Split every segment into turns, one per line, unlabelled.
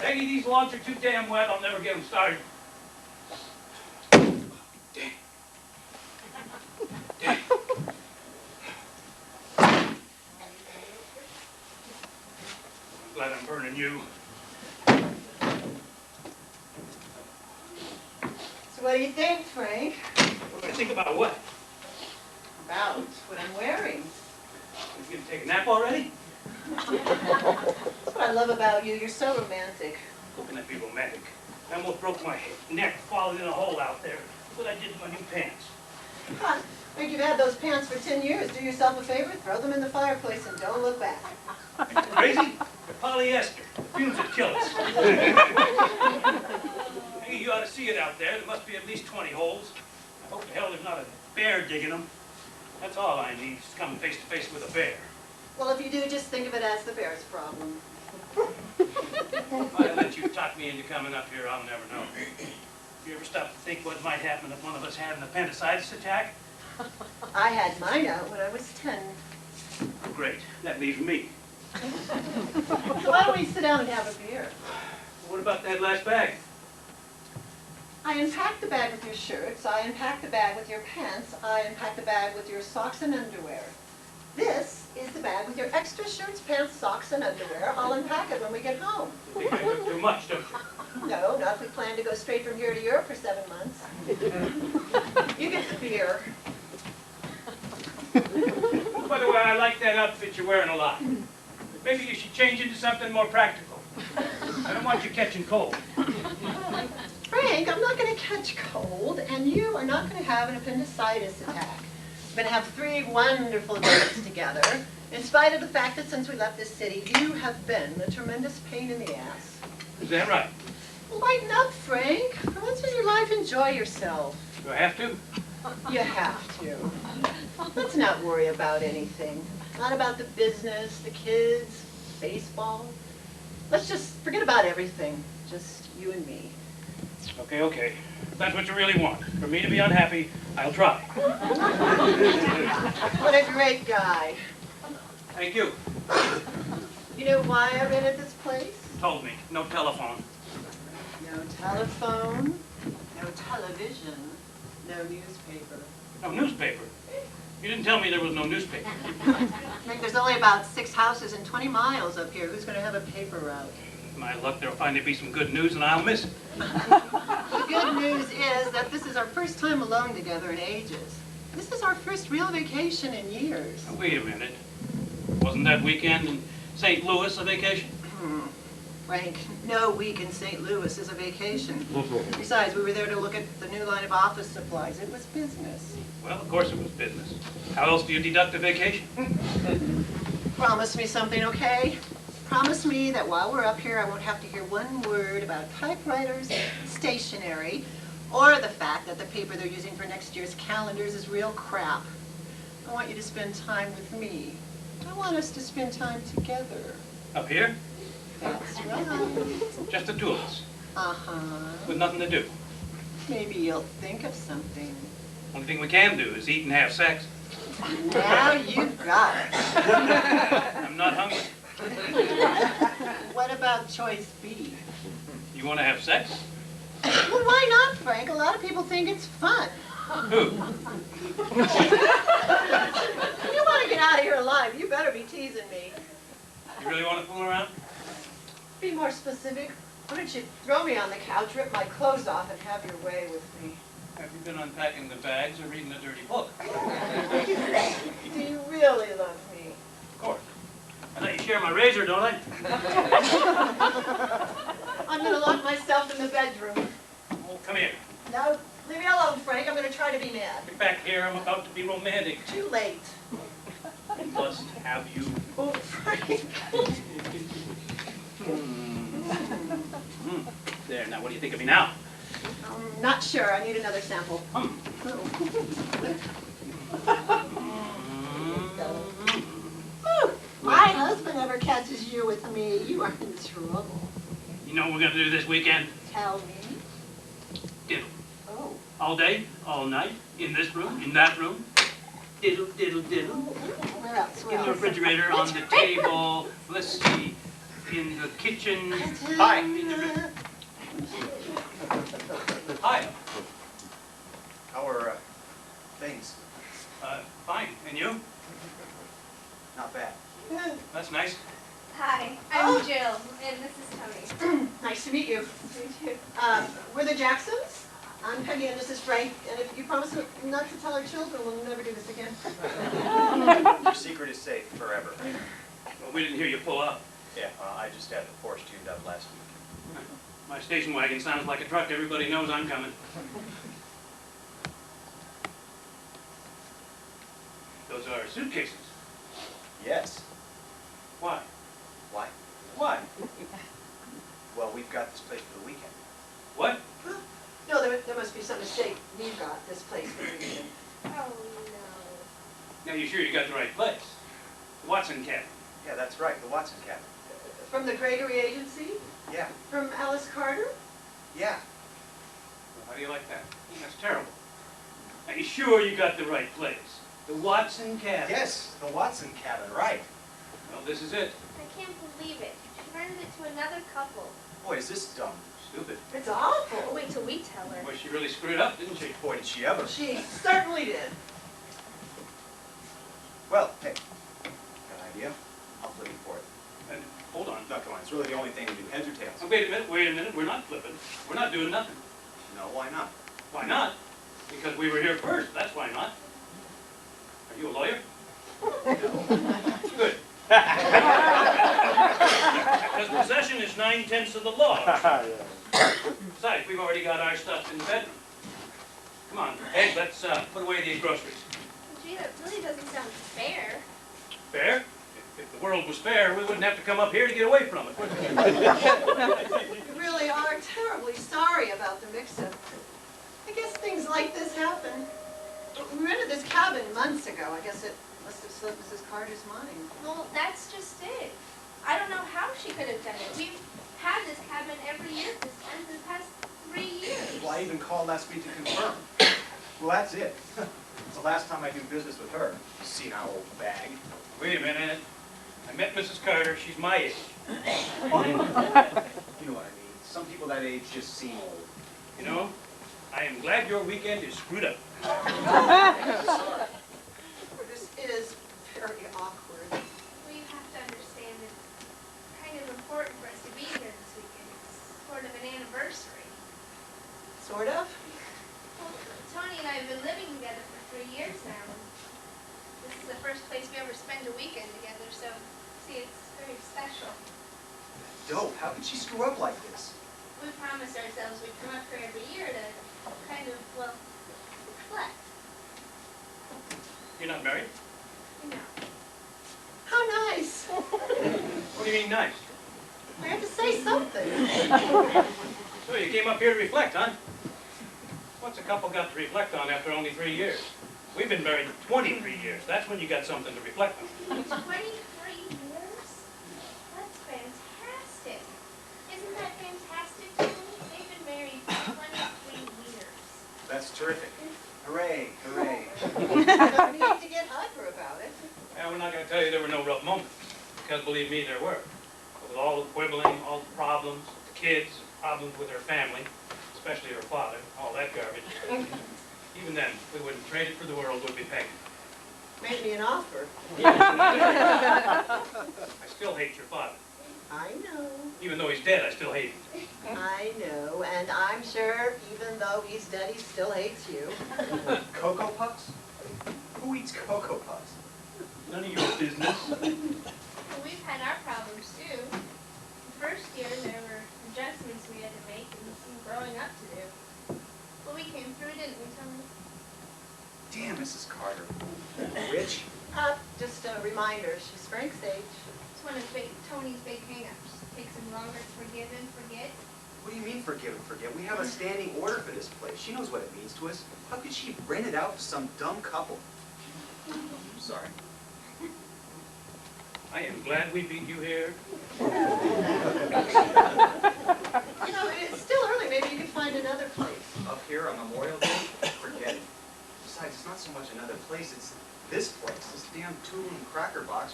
Peggy, these logs are too damn wet. I'll never get them started. Dang. Dang. I'm glad I'm burning you.
So what do you think, Frank?
What do I think about what?
About what I'm wearing.
You gonna take a nap already?
That's what I love about you. You're so romantic.
Looking at me romantic. I almost broke my neck falling in a hole out there. That's what I did to my new pants.
Huh. Think you've had those pants for 10 years. Do yourself a favor, throw them in the fireplace and don't look back.
Are you crazy? They're polyester. The fumes would kill us. Hey, you ought to see it out there. There must be at least 20 holes. I hope the hell there's not a bear digging them. That's all I need, is to come face to face with a bear.
Well, if you do, just think of it as the bear's problem.
I'll let you talk me into coming up here, I'll never know. You ever stop to think what might happen if one of us had an appendicitis attack?
I had mine out when I was 10.
Great. That leaves me.
So why don't we sit down and have a beer?
What about that last bag?
I unpacked the bag with your shirts, I unpacked the bag with your pants, I unpacked the bag with your socks and underwear. This is the bag with your extra shirts, pants, socks, and underwear. I'll unpack it when we get home.
You think I took too much, don't you?
No, not if we plan to go straight from here to Europe for 7 months. You get the beer.
By the way, I like that outfit you're wearing a lot. Maybe you should change into something more practical. I don't want you catching cold.
Frank, I'm not going to catch cold, and you are not going to have an appendicitis attack. We're going to have 3 wonderful days together, in spite of the fact that since we left this city, you have been a tremendous pain in the ass.
Is that right?
Well, lighten up, Frank. For once in your life, enjoy yourself.
Do I have to?
You have to. Let's not worry about anything. Not about the business, the kids, baseball. Let's just forget about everything. Just you and me.
Okay, okay. If that's what you really want. For me to be unhappy, I'll try.
What a great guy.
Thank you.
You know why I rented this place?
Told me. No telephone.
No telephone, no television, no newspaper.
No newspaper. You didn't tell me there was no newspaper.
I think there's only about 6 houses and 20 miles up here. Who's going to have a paper route?
My luck, there'll finally be some good news and I'll miss it.
The good news is that this is our first time alone together in ages. This is our first real vacation in years.
Now, wait a minute. Wasn't that weekend in St. Louis a vacation?
Frank, no week in St. Louis is a vacation. Besides, we were there to look at the new line of office supplies. It was business.
Well, of course it was business. How else do you deduct a vacation?
Promise me something, okay? Promise me that while we're up here, I won't have to hear one word about typewriters, stationery, or the fact that the paper they're using for next year's calendars is real crap. I want you to spend time with me. I want us to spend time together.
Up here?
That's right.
Just the 2 of us.
Uh-huh.
With nothing to do.
Maybe you'll think of something.
Only thing we can do is eat and have sex.
Now you've got it.
I'm not hungry.
What about choice B?
You want to have sex?
Well, why not, Frank? A lot of people think it's fun.
Who?
If you want to get out of here alive, you better be teasing me.
You really want to fool around?
Be more specific. Why don't you throw me on the couch, rip my clothes off, and have your way with me?
Have you been unpacking the bags or reading a dirty book?
Do you really love me?
Of course. I let you share my razor, don't I?
I'm going to lock myself in the bedroom.
Oh, come here.
No, leave me alone, Frank. I'm going to try to be mad.
Get back here. I'm about to be romantic.
Too late.
I must have you.
Oh, Frank.
There, now what do you think of me now?
I'm not sure. I need another sample. My husband ever catches you with me, you are in trouble.
You know what we're going to do this weekend?
Tell me.
Diddle.
Oh.
All day, all night, in this room, in that room. Diddle, diddle, diddle.
Where else?
In the refrigerator, on the table. Let's see. in the kitchen.
Hi.
Hi.
How are things?
Fine. And you?
Not bad.
That's nice.
Hi, I'm Jill, and this is Tony.
Nice to meet you.
Me too.
We're the Jacksons. I'm Peggy and this is Frank, and if you promise not to tell our children, we'll never do this again.
Your secret is safe forever.
Well, we didn't hear you pull up.
Yeah, I just had the Porsche tuned up last week.
My station wagon sounds like a truck. Everybody knows I'm coming. Those are suitcases.
Yes.
Why?
Why?
Why?
Well, we've got this place for the weekend.
What?
No, there must be some mistake. We've got this place for the weekend.
Oh, no.
Now, you sure you got the right place? The Watson cabin.
Yeah, that's right, the Watson cabin.
From the Gregory Agency?
Yeah,
From Alice Carter?
yeah.
Well, how do you like that? That's terrible. Are you sure you got the right place? The Watson cabin.
Yes, the Watson cabin, right.
Well, this is it.
I can't believe it. She rented it to another couple.
Boy, is this dumb.
Stupid.
It's
Oh,
awful.
wait till we tell her.
Boy, she really screwed up, didn't she?
Boy, did she ever.
She certainly did.
Well, hey, got an idea? I'll flip you for it.
And, hold on.
No, come on, it's really the only thing to do. Heads or tails?
Oh, wait a minute. We're not flipping. We're not doing nothing.
No, why not?
Why not? Because we were here first. That's why not. Are you a lawyer? Good. Because possession is 9/10 of the law. Besides, we've already got our stuff in the bedroom. Come on, Ed, let's put away these groceries.
Gee, that really doesn't sound fair.
Fair? If the world was fair, we wouldn't have to come up here to get away from it, would we?
We really are terribly sorry about the mix-up. I guess things like this happen. We rented this cabin months ago. I guess it must have slipped Mrs. Carter's mind.
Well, that's just it. I don't know how she could have done it. We've had this cabin every year for the past 3 years.
Well, I even called last week to confirm. Well, that's it. It's the last time I do business with her. See now, old bag.
Wait a minute. I met Mrs. Carter. She's my age.
You know what I mean. Some people that age just seem old.
You know, I am glad your weekend is screwed up.
This is very awkward.
Well, you have to understand it's kind of important for us to be here this weekend. It's sort of an anniversary.
Sort of.
Well, Tony and I have been living together for 3 years now. This is the first place we ever spend a weekend together, so, see, it's very special.
Dope. How could she screw up like this?
We promised ourselves we'd come up here every year to kind of, well, reflect,
You're not married?
you know.
How nice.
What do you mean nice?
I have to say something.
So you came up here to reflect, huh? What's a couple got to reflect on after only 3 years? We've been married 23 years. That's when you got something to reflect on.
23 years? That's fantastic. Isn't that fantastic, Tony? They've been married 23 years.
That's terrific. Hooray, hooray.
No need to get hyper about it.
Well, we're not going to tell you there were no rough moments, because believe me, there were. With all the quibbling, all the problems, the kids, problems with her family, especially her father, all that garbage. Even then, we wouldn't trade it for the world, would we, Peggy?
Made me an offer.
I still hate your father.
I know.
Even though he's dead, I still hate him.
I know, and I'm sure even though he's dead, he still hates you.
Cocoa Puffs? Who eats Cocoa Puffs?
None of your business.
Well, we've had our problems too. The first year there were adjustments we had to make and some growing up to do. But we came through, didn't we, Tony?
Damn, Mrs. Carter. Rich?
Just a reminder, she's Frank's age.
It's one of Tony's big hang-ups. Takes him longer to forgive and forget.
What do you mean forgive and forget? We have a standing order for this place. She knows what it means to us. How could she rent it out to some dumb couple? Sorry.
I am glad we beat you here.
You know, it's still early, maybe you could find another place.
Up here on Memorial Day? Forget it. Besides, it's not so much another place, it's this place, this damn tool and cracker box.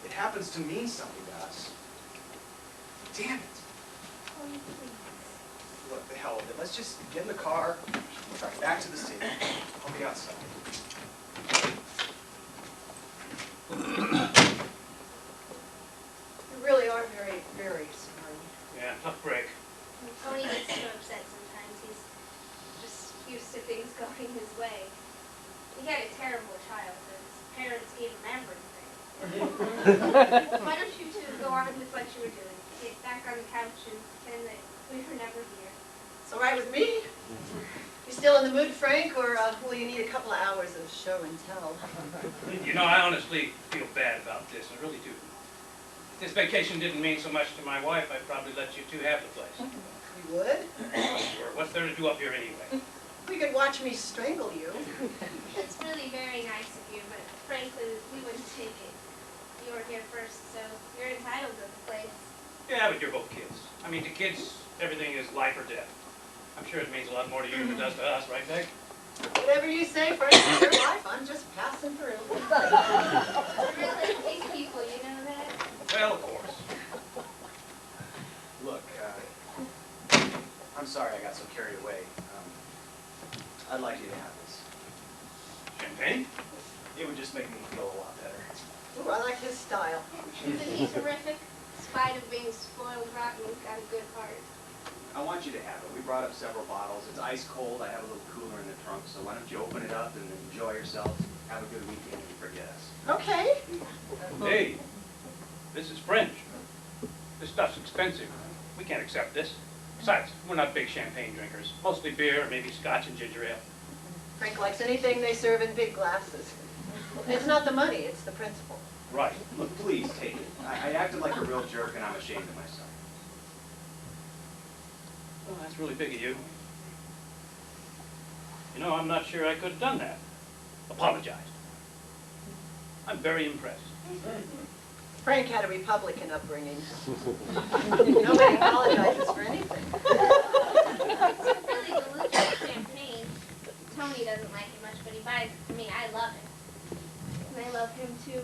It happens to mean something to us. damn it.
Tony, please.
Look, the hell with it. Let's just get in the car, drive back to the city. I'll be outside.
You really are very, very sorry.
Yeah, tough break.
And Tony gets so upset sometimes. He's just used to things going his way. He had a terrible childhood. His parents gave him everything. Why don't you two go on with what you were doing? Get back on the couch and pretend that we were never here.
It's all right with me. You still in the mood, Frank, or will you need a couple of hours of show and tell?
You know, I honestly feel bad about this, I really do. If this vacation didn't mean so much to my wife, I'd probably let you two have the place.
You would?
Or what's there to do up here anyway?
You could watch me strangle you.
It's really very nice of you, but frankly, we wouldn't take it. You were here first, so you're entitled to the place.
Yeah, but you're both kids. I mean, to kids, everything is life or death. I'm sure it means a lot more to you than it does to us, right, Meg?
Whatever you say, Frank, it's your life. I'm just passing through.
We're really big people, you know that?
Well, of course.
Look, I'm sorry I got so carried away. I'd like you to have this.
Champagne?
It would just make me feel a lot better.
Ooh, I like his style.
Isn't he terrific? In spite of being spoiled rotten, he's got a good heart.
I want you to have it. We brought up several bottles. It's ice cold. I have a little cooler in the trunk, so why don't you open it up and enjoy yourselves. Have a good weekend and forget us.
Okay.
Hey, this is French. This stuff's expensive. We can't accept this. Besides, we're not big champagne drinkers. Mostly beer, or maybe scotch and ginger ale.
Frank likes anything they serve in big glasses. It's not the money, it's the principle.
Right.
Look, please take it. I acted like a real jerk, and I'm ashamed of myself.
Well, that's really big of you. You know, I'm not sure I could have done that. Apologized. I'm very impressed.
Frank had a Republican upbringing. Nobody apologizes for anything.
It's really delicious champagne. Tony doesn't like it much, but he buys it for me. I love it. And I love him too.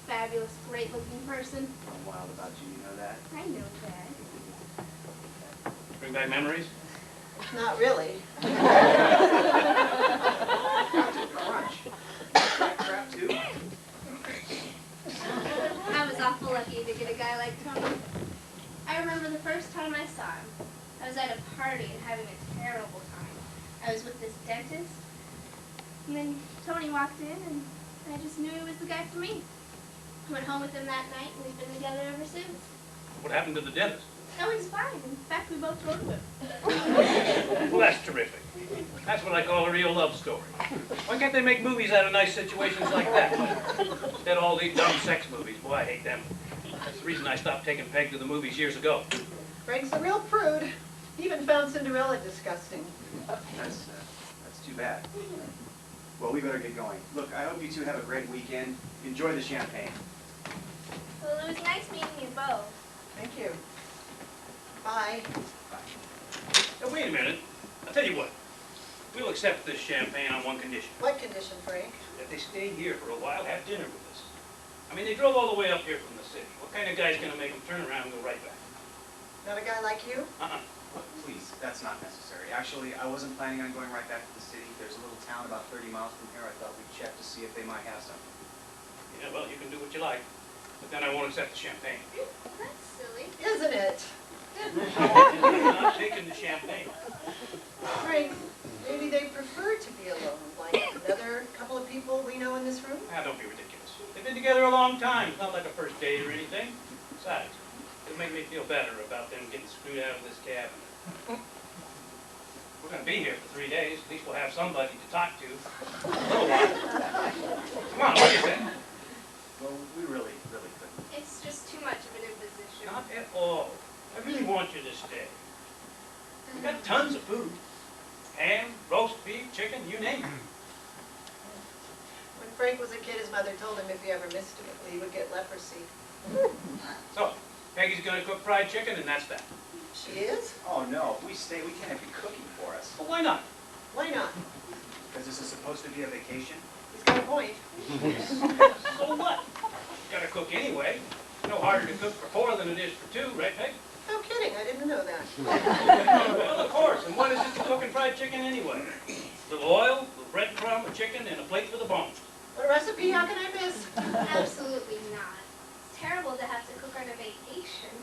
Fabulous, great-looking person.
I'm wild about you, you know that?
I know that.
Bring back memories?
Not really.
Crunch. That crap too?
I was awful lucky to get a guy like Tony. I remember the first time I saw him. I was at a party and having a terrible time. I was with this dentist, and then Tony walked in, and I just knew he was the guy for me. I went home with him that night, and we've been together ever since.
What happened to the dentist?
Oh, he's fine. In fact, we both go to him.
Well, that's terrific. That's what I call a real love story. Why can't they make movies out of nice situations like that? Instead of all these dumb sex movies. Boy, I hate them. That's the reason I stopped taking Peg to the movies years ago.
Frank's a real prude. He even found Cinderella disgusting.
That's too bad. Well, we better get going. Look, I hope you two have a great weekend. Enjoy the champagne.
Well, it was nice meeting you both.
Thank you. Bye.
Now, wait a minute. I'll tell you what. We'll accept this champagne on one condition.
What condition, Frank?
That they stay here for a while, have dinner with us. I mean, they drove all the way up here from the city. What kind of guy's going to make them turn around and go right back?
Not a guy like you?
Look, please, that's not necessary. Actually, I wasn't planning on going right back to the city. There's a little town about 30 miles from here. I thought we'd check to see if they might have something.
Yeah, well, you can do what you like. But then I won't accept the champagne.
That's silly.
Isn't it?
I'm not taking the champagne.
Frank, maybe they prefer to be alone, like another couple of people we know in this room?
Ah, don't be ridiculous. They've been together a long time. It's not like a first date or anything. Besides, it'll make me feel better about them getting screwed out of this cabin. We're going to be here for 3 days. At least we'll have somebody to talk to. A little while. Come on, what do you think?
Well, we really couldn't.
It's just too much of an imposition.
Not at all. I really want you to stay. We got tons of food. Ham, roast beef, chicken, you name it.
When Frank was a kid, his mother told him if he ever missed it, he would get leprosy.
So, Peggy's going to cook fried chicken, and that's that.
She is?
Oh, no. If we stay, we can't have you cooking for us.
Well, why not?
Why not?
Because this is supposed to be a vacation.
He's got a point.
So what? Got to cook anyway. It's no harder to cook for 4 than it is for 2, right, Peg?
Of
Well, of course, and what is it to cooking fried chicken anyway? A little oil, a little breadcrumb, a chicken, and a plate for the bones.
What recipe, how can I miss?
Absolutely not. It's terrible to have to cook on a vacation.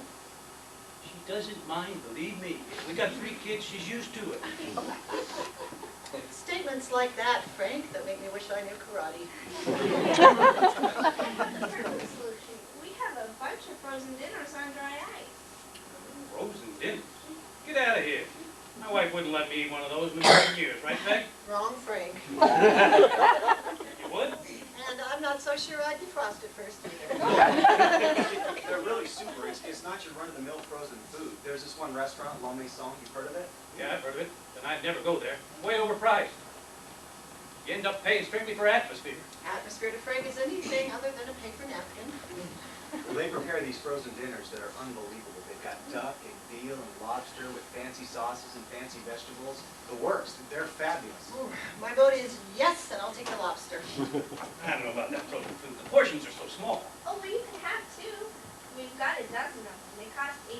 She doesn't mind, believe me. We got 3 kids, she's used to it.
Statements like that, Frank, that make me wish I knew karate.
Perfect solution. We have a bunch of frozen dinners on dry ice.
Frozen dinners. Get out of here. My wife wouldn't let me eat one of those in a million years, right, Peg?
Wrong, Frank.
You would?
And I'm not so sure I'd defrost it first either.
They're really super. It's not your run-of-the-mill frozen food. There's this one restaurant, La Maison, you've heard of it?
Yeah, I've heard of it, but I'd never go there. Way overpriced. You end up paying strictly for atmosphere.
Atmosphere to Frank is anything other than a paper napkin.
Well, they prepare these frozen dinners that are unbelievable. They've got duck and veal and lobster with fancy sauces and fancy vegetables. The works. They're fabulous.
Ooh, my vote is yes, and I'll take the lobster.
I don't know about that frozen food. The portions are so small.
Oh, well, you can have 2. We've got a dozen of them. They cost $18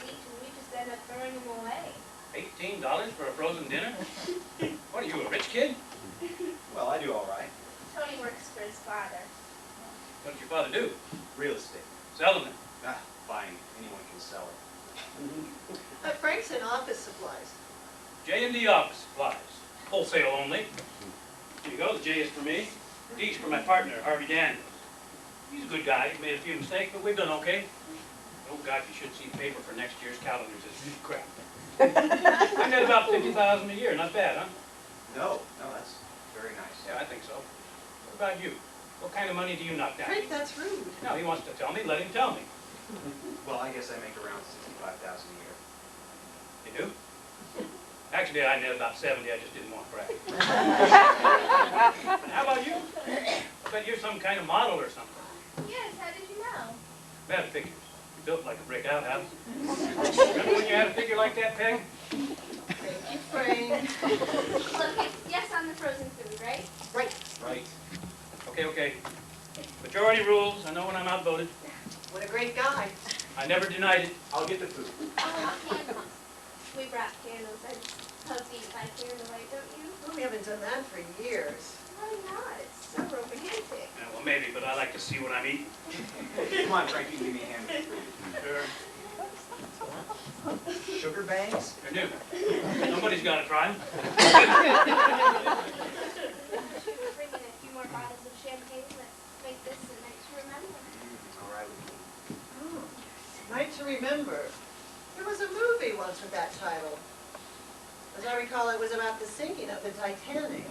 each, and we just end up throwing them away.
$18 for a frozen dinner? What are you, a rich kid?
Well, I do all right.
Tony works for his father.
What did your father do?
Real estate.
Sell them.
Ah, fine. Anyone can sell it.
Frank's in office supplies.
J&D office supplies. Wholesale only. Here you go, the J is for me. D's for my partner, Harvey Daniels. He's a good guy. He's made a few mistakes, but we've done okay. Oh, God, you should see paper for next year's calendars. It's really crap. I net about $50,000 a year. Not bad, huh?
No, that's very nice.
Yeah, I think so. What about you? What kind of money do you knock down?
Frank, that's rude.
No, he wants to tell me. Let him tell me.
Well, I guess I make around $65,000 a year.
You do? Actually, I net about 70. I just didn't want to brag. How about you? I bet you're some kind of model or something.
Yes, how did you know?
Bad figures. You built like a brick outhouse. Remember when you had a figure like that, Peg?
Thank you, Frank.
Look, it's yes on the frozen food, right?
Right.
Right. Okay. Majority rules. I know when I'm outvoted.
What a great guy.
I never denied it.
I'll get the food.
Oh, candles. We brought candles. I just love to eat by candlelight, don't you?
Oh, we haven't done that for years.
Why not? It's so romantic.
Yeah, well, maybe, but I like to see what I'm eating.
Come on, Frankie, give me a hand with the food.
Sure.
Sugar bangs?
They're new. Somebody's got to try them.
Bring in a few more bottles of champagne. Let's make this a night to remember.
All right with me.
Night to remember. There was a movie once with that title. As I recall, it was about the sinking of the Titanic.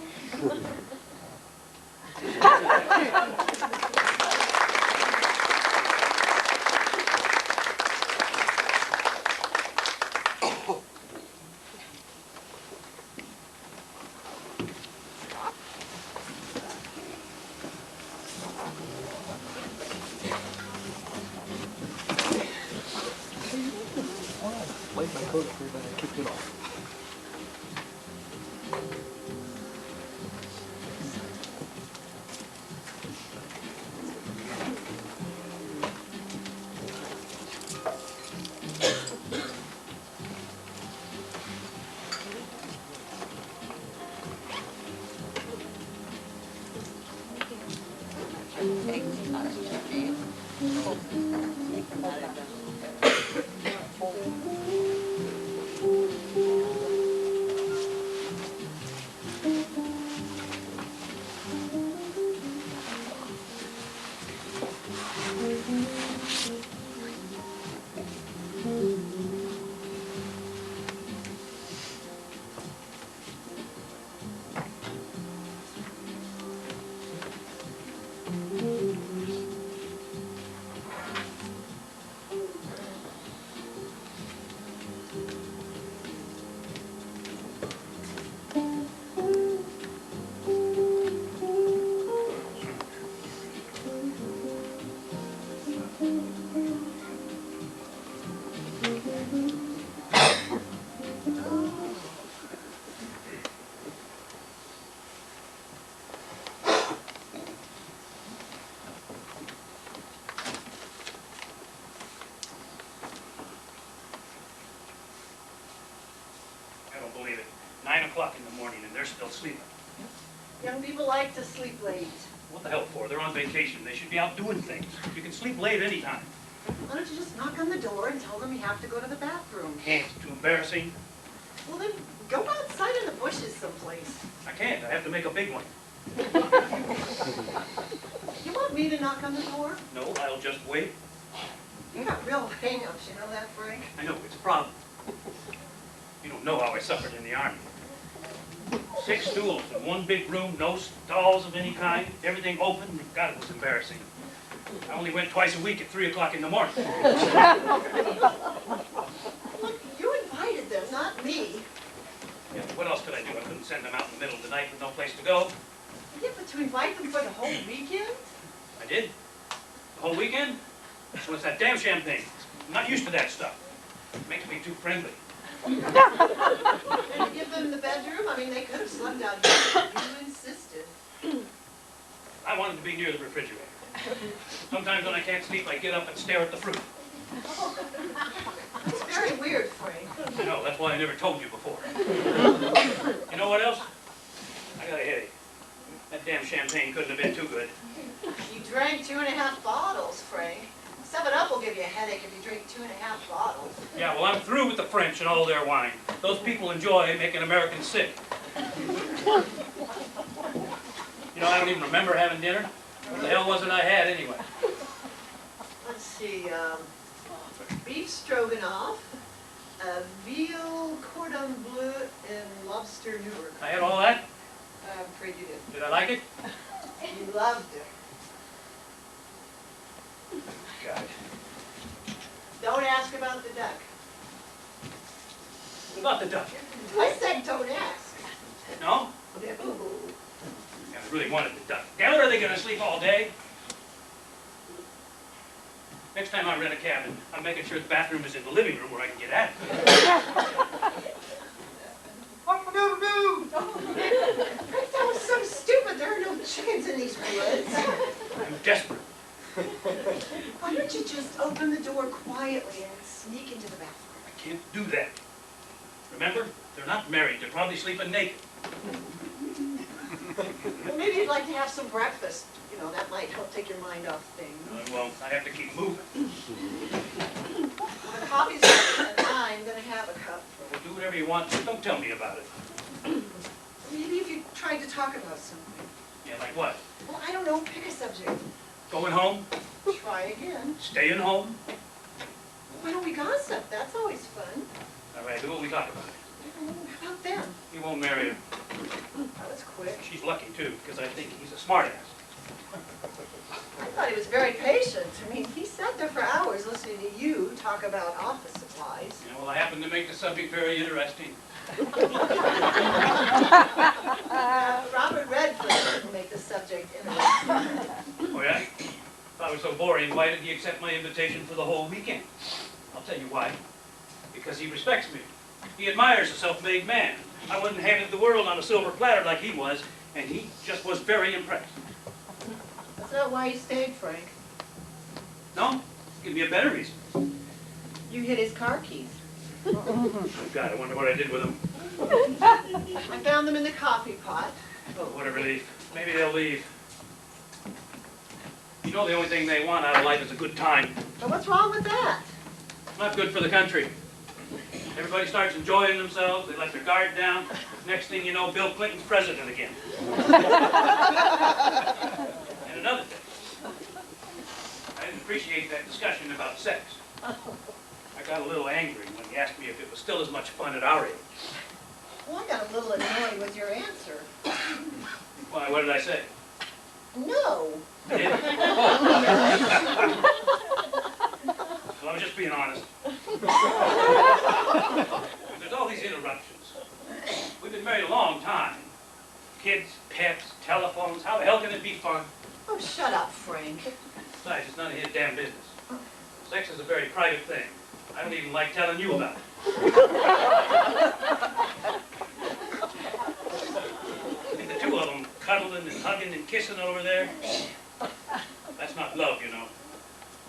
Laid my coat up here, but I kicked it off.
still sleeping.
Young people like to sleep late.
What the hell for? They're on vacation. They should be out doing things. You can sleep late anytime.
Why don't you just knock on the door and tell them you have to go to the bathroom?
Can't. Too embarrassing.
Well, then go outside in the bushes someplace.
I can't. I have to make a big one.
You want me to knock on the door?
No, I'll just wait.
You got real hang-ups, you know that, Frank?
I know, it's a problem. You don't know how I suffered in the Army. 6 stools in one big room, no stalls of any kind, everything open. God, it was embarrassing. I only went twice a week at 3 o'clock in the morning.
Look, you invited them, not me.
Yeah, what else could I do? I couldn't send them out in the middle of the night with no place to go.
Yeah, but to invite them for the whole weekend?
I did. The whole weekend? So it's that damn champagne. I'm not used to that stuff. It makes me too friendly.
And to give them the bedroom? I mean, they could have slept out here, but you insisted.
I wanted to be near the refrigerator. Sometimes when I can't sleep, I get up and stare at the fruit.
It's very weird, Frank.
I know, that's why I never told you before. You know what else? I got a headache. That damn champagne couldn't have been too good.
You drank 2.5 bottles, Frank. 7-Up will give you a headache if you drink 2.5 bottles.
Yeah, well, I'm through with the French and all their wine. Those people enjoy making Americans sick. You know, I don't even remember having dinner. What the hell was it I had anyway?
Let's see, beef stroganoff, veal cordon bleu, and lobster Newburg.
I had all that?
I'm afraid you didn't.
Did I like it?
You loved it.
God.
Don't ask about the duck.
What about the duck?
I said don't ask.
No?
No.
I really wanted the duck. Damn it, are they going to sleep all day? Next time I rent a cabin, I'm making sure the bathroom is in the living room where I can get at it.
That was so stupid. There are no chickens in these woods.
I'm desperate.
Why don't you just open the door quietly and sneak into the bathroom?
I can't do that. Remember, they're not married. They're probably sleeping naked.
Well, maybe you'd like to have some breakfast. You know, that might help take your mind off things.
Well, I have to keep moving.
The coffee's ready, and I'm going to have a cup.
Well, do whatever you want. Just don't tell me about it.
Maybe if you tried to talk about something.
Yeah, like what?
Well, I don't know. Pick a subject.
Going home?
Try again.
Staying home?
Why don't we gossip? That's always fun.
All right, who will we talk about?
How about them?
He won't marry her.
That was quick.
She's lucky, too, because I think he's a smartass.
I thought he was very patient. I mean, he sat there for hours listening to you talk about office supplies.
Yeah, well, I happen to make the subject very interesting.
Robert Redford would make the subject interesting.
Oh, yeah? If I was so boring, why did he accept my invitation for the whole weekend? I'll tell you why. Because he respects me. He admires a self-made man. I wasn't handed the world on a silver platter like he was, and he just was very impressed.
That's not why you stayed, Frank.
No? Give me a better reason.
You hid his car keys.
Oh, God, I wonder what I did with them.
I found them in the coffee pot.
Oh, what a relief. Maybe they'll leave. You know the only thing they want out of life is a good time.
But what's wrong with that?
Not good for the country. Everybody starts enjoying themselves, they let their guard down. Next thing you know, Bill Clinton's president again. And another thing, I didn't appreciate that discussion about sex. I got a little angry when he asked me if it was still as much fun at our age.
Well, I got a little annoyed with your answer.
Why, what did I say?
No.
I did? Well, I was just being honest. There's all these interruptions. We've been married a long time. Kids, pets, telephones, how the hell can it be fun?
Oh, shut up, Frank.
Besides, it's none of his damn business. Sex is a very private thing. I don't even like telling you about it. And the two of them cuddling and hugging and kissing over there, that's not love, you know.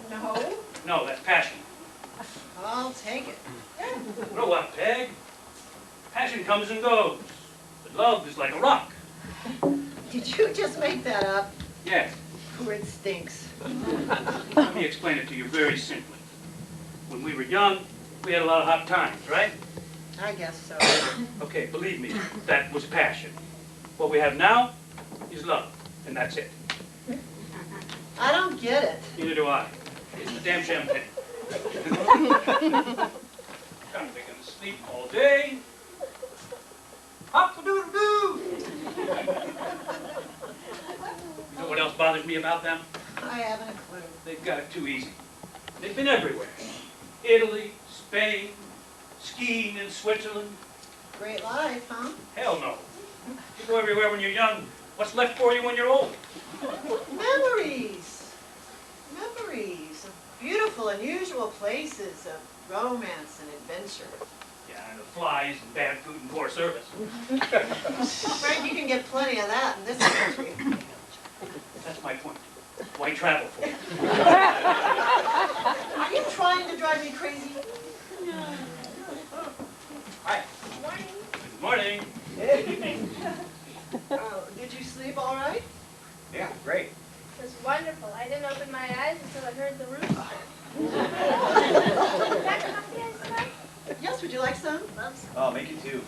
No?
No, that's passion.
I'll take it.
Grow up, Peg. Passion comes and goes. But love is like a rock.
Did you just make that up?
Yes.
It stinks.
Let me explain it to you very simply. When we were young, we had a lot of hot times, right?
I guess so.
Okay, believe me, that was passion. What we have now is love, and that's it.
I don't get it.
Neither do I. It's the damn champagne. God, they're gonna sleep all day. Hop-a-doodle-doo! You know what else bothers me about them?
I haven't a clue.
They've got it too easy. They've been everywhere. Italy, Spain, skiing in Switzerland.
Great life, huh?
Hell no. You go everywhere when you're young. What's left for you when you're old?
Memories. Memories of beautiful, unusual places of romance and adventure.
Yeah, and the flies and bad food and poor service.
Frank, you can get plenty of that in this country.
That's my point. Why travel for?
Are you trying to drive me crazy?
Hi.
Good morning.
Good morning.
Did you sleep all right?
Yeah, great.
It was wonderful. I didn't open my eyes until I heard the rooster. Is that coffee I smell?
Yes, would you like some?
Oh, make it two.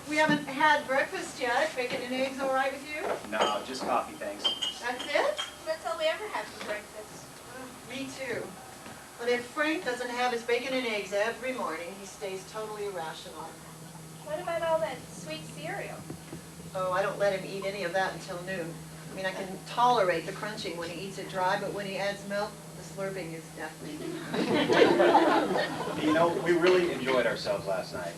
We haven't had breakfast yet. Bacon and eggs all right with you?
No, just coffee, thanks.
That's it?
That's all we ever have for breakfast.
Me too. But if Frank doesn't have his bacon and eggs every morning, he stays totally irrational.
What about all that sweet cereal?
Oh, I don't let him eat any of that until noon. I mean, I can tolerate the crunching when he eats it dry, but when he adds milk, the slurping is deathly.
You know, we really enjoyed ourselves last night.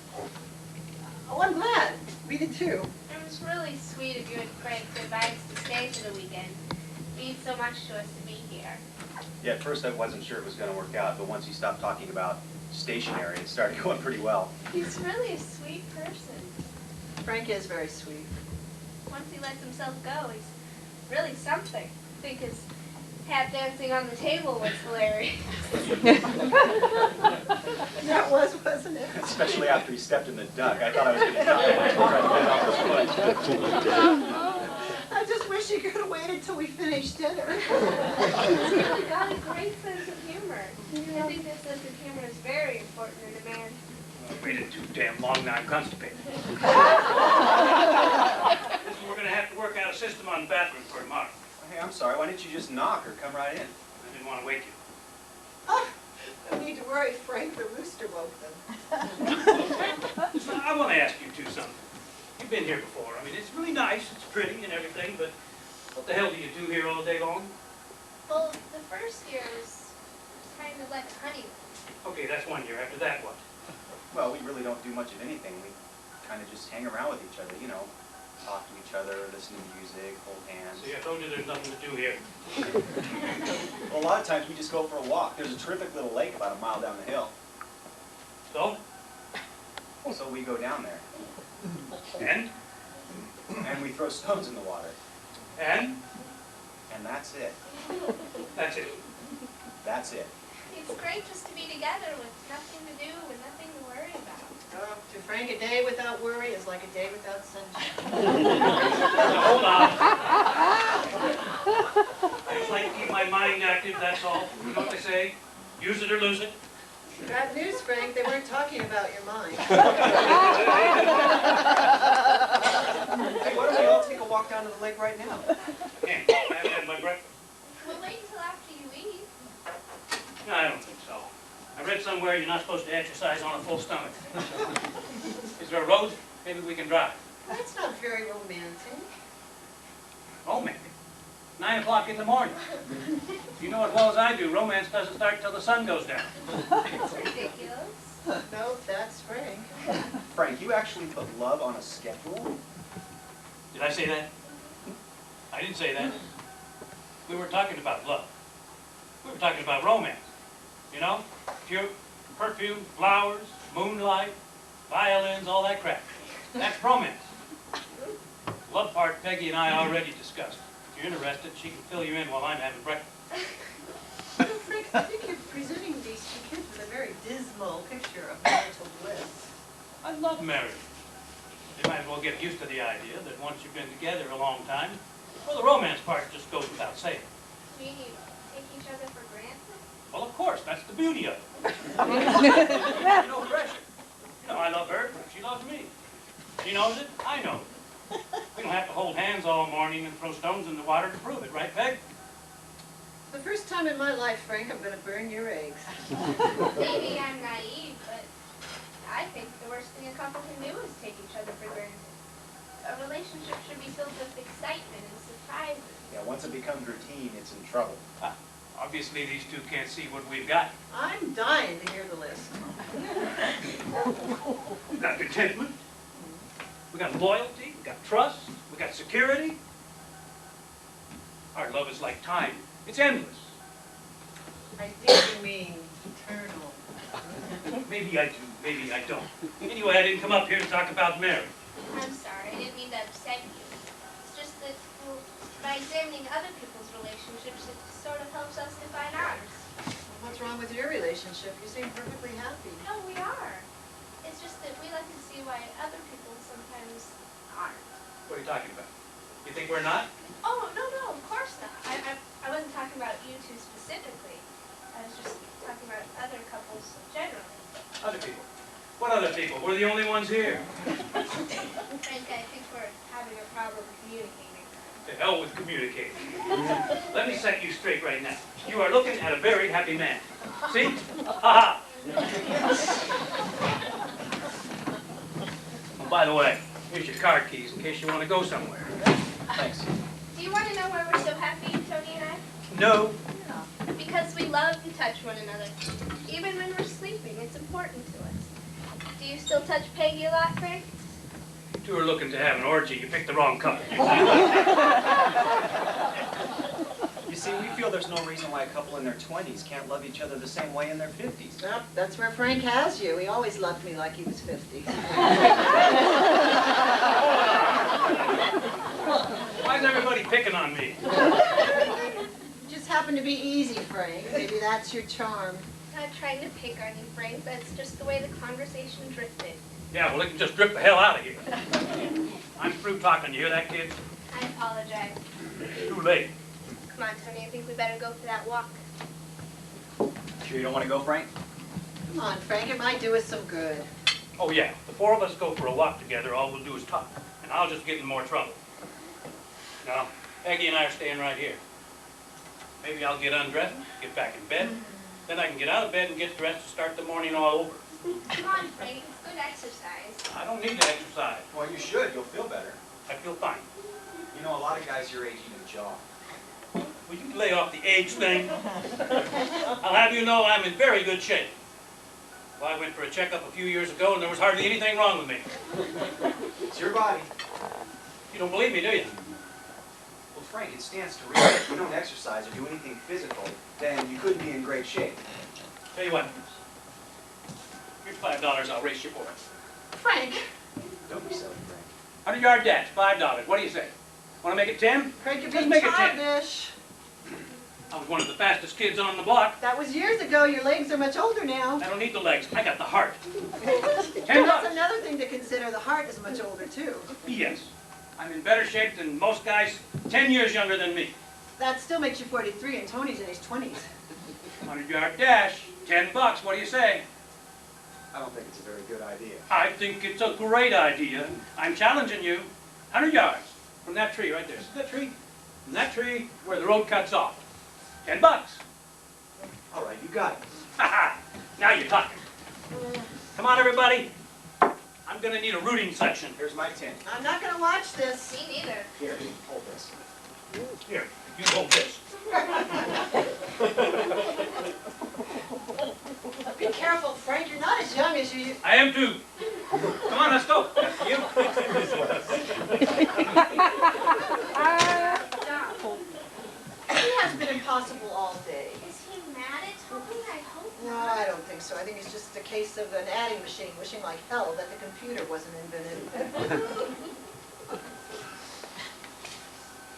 Oh, I'm glad. We did too.
It was really sweet of you and Frank to invite us to stay for the weekend. It means so much to us to be here.
Yeah, at first I wasn't sure it was going to work out, but once he stopped talking about stationery, it started going pretty well.
He's really a sweet person.
Frank is very sweet.
Once he lets himself go, he's really something. I think his tap dancing on the table was hilarious.
That wasn't it?
Especially after he stepped in the duck. I thought I was going to die when I tried to get off his foot.
I just wish he could have waited till we finished dinner.
He's really got a great sense of humor. I think that sense of humor is very important in a man.
I waited too damn long, now I'm constipated. Listen, we're gonna have to work out a system on the bathroom for tomorrow.
Hey, I'm sorry. Why didn't you just knock or come right in?
I didn't want to wake you.
Oh, no need to worry, Frank. The rooster woke them.
Listen, I want to ask you two something. You've been here before. I mean, it's really nice, it's pretty and everything, but what the hell do you do here all day long?
Well, the first year was kind of like a honeymoon.
Okay, that's 1 year. After that, what?
Well, we really don't do much of anything. We kind of just hang around with each other, you know, talk to each other, listen to music, hold hands.
See, I told you there's nothing to do here.
Well, a lot of times we just go for a walk. There's a terrific little lake about a mile down the hill.
So?
So we go down there,
And?
and we throw stones in the water.
And?
And that's it.
That's it.
That's it.
It's great just to be together with nothing to do and nothing to worry about.
Oh, to Frank, a day without worry is like a day without sunshine.
Now, hold on. I just like to keep my mind active, that's all. You know what they say? Use it or lose it.
Bad news, Frank. They weren't talking about your mind.
Hey, why don't we all take a walk down to the lake right now?
I can't. I haven't had my breakfast.
We'll wait until after you eat.
No, I don't think so. I read somewhere you're not supposed to exercise on a full stomach. Is there a road? Maybe we can drive.
That's not very romantic.
Romantic? 9 o'clock in the morning. You know as well as I do, romance doesn't start till the sun goes down.
It's ridiculous.
No, that's Frank.
Frank, you actually put love on a schedule?
Did I say that? I didn't say that. We weren't talking about love. We were talking about romance. You know? Perfume, flowers, moonlight, violins, all that crap. That's romance. Love part Peggy and I already discussed. If you're interested, she can fill you in while I'm having breakfast.
You know, Frank, I think you're presenting these two kids with a very dismal picture of marital bliss.
I love marriage. You might as well get used to the idea that once you've been together a long time, well, the romance part just goes without saying.
Do you take each other for granted?
Well, of course, that's the beauty of it. No pressure. You know, I love her, she loves me. She knows it, I know it. We don't have to hold hands all morning and throw stones in the water to prove it, right, Peg?
The first time in my life, Frank, I'm gonna burn your eggs.
Maybe I'm naive, but I think the worst thing a couple can do is take each other for granted. A relationship should be filled with excitement and surprises.
Yeah, once it becomes routine, it's in trouble.
Obviously, these two can't see what we've got.
I'm dying to hear the list.
We've got contentment, we got loyalty, we got trust, we got security. Our love is like time. It's endless.
I think you mean eternal.
Maybe I do, maybe I don't. Anyway, I didn't come up here to talk about marriage.
I'm sorry, I didn't mean to upset you. It's just that, well, by examining other people's relationships, it sort of helps us define ours.
What's wrong with your relationship? You seem perfectly happy.
No, we are. It's just that we like to see why other people sometimes aren't.
What are you talking about? You think we're not?
Oh, no, of course not. I wasn't talking about you two specifically. I was just talking about other couples generally.
Other people. What other people? We're the only ones here.
Frank, I think we're having a problem communicating.
To hell with communicating. Let me set you straight right now. You are looking at a very happy man. See? Ha ha! Oh, by the way, here's your car keys in case you want to go somewhere.
Thanks.
Do you want to know why we're so happy, Tony and I?
No.
Because we love to touch one another. Even when we're sleeping, it's important to us. Do you still touch Peggy a lot, Frank?
You two are looking to have an orgy. You picked the wrong couple.
You see, we feel there's no reason why a couple in their 20s can't love each other the same way in their 50s.
Yep, that's where Frank has you. He always loved me like he was 50.
Why is everybody picking on me?
Just happened to be easy, Frank. Maybe that's your charm.
I'm not trying to pick on you, Frank. That's just the way the conversation drifted.
Yeah, well, it can just drip the hell out of here. I'm through talking. You hear that, kid?
I apologize.
Too late.
Come on, Tony. I think we better go for that walk.
Sure you don't want to go, Frank?
Come on, Frank. It might do us some good.
Oh, yeah. The four of us go for a walk together. All we'll do is talk. And I'll just get in more trouble. Now, Peggy and I are staying right here. Maybe I'll get undressed, get back in bed. Then I can get out of bed and get dressed to start the morning all over.
Come on, Frank. It's good exercise.
I don't need to exercise.
Well, you should. You'll feel better.
I feel fine.
You know, a lot of guys your age need a job.
Will you lay off the age thing? I'll have you know I'm in very good shape. Well, I went for a checkup a few years ago and there was hardly anything wrong with me.
It's your body.
You don't believe me, do you?
Well, Frank, it stands to reason if you don't exercise or do anything physical, then you couldn't be in great shape.
Tell you what. Here's $5. I'll race you for it.
Frank!
Don't be silly, Frank.
100-yard dash, $5. What do you say? Want to make it 10?
Frank, you're
Let's
being
make it 10.
childish.
I was one of the fastest kids on the block.
That was years ago. Your legs are much older now.
I don't need the legs. I got the heart.
That's
$10.
another thing to consider. The heart is much older, too.
Yes. I'm in better shape than most guys 10 years younger than me.
That still makes you 43, and Tony's in his 20s.
100-yard dash, $10. What do you say?
I don't think it's a very good idea.
I think it's a great idea. I'm challenging you. 100 yards from that tree right there. See that tree? From that tree where the road cuts off. $10.
All right, you got it.
Ha ha! Now you're talking. Come on, everybody. I'm going to need a rooting section.
Here's my 10.
I'm not going to watch this.
Me neither.
Here, hold this.
Here, you hold this.
Be careful, Frank. You're not as young as you...
I am too. Come on, let's go. You.
Stop.
He has been impossible all day.
Is he mad at Tony? I hope
No,
not.
I don't think so. I think it's just a case of an adding machine wishing like hell that the computer wasn't invented.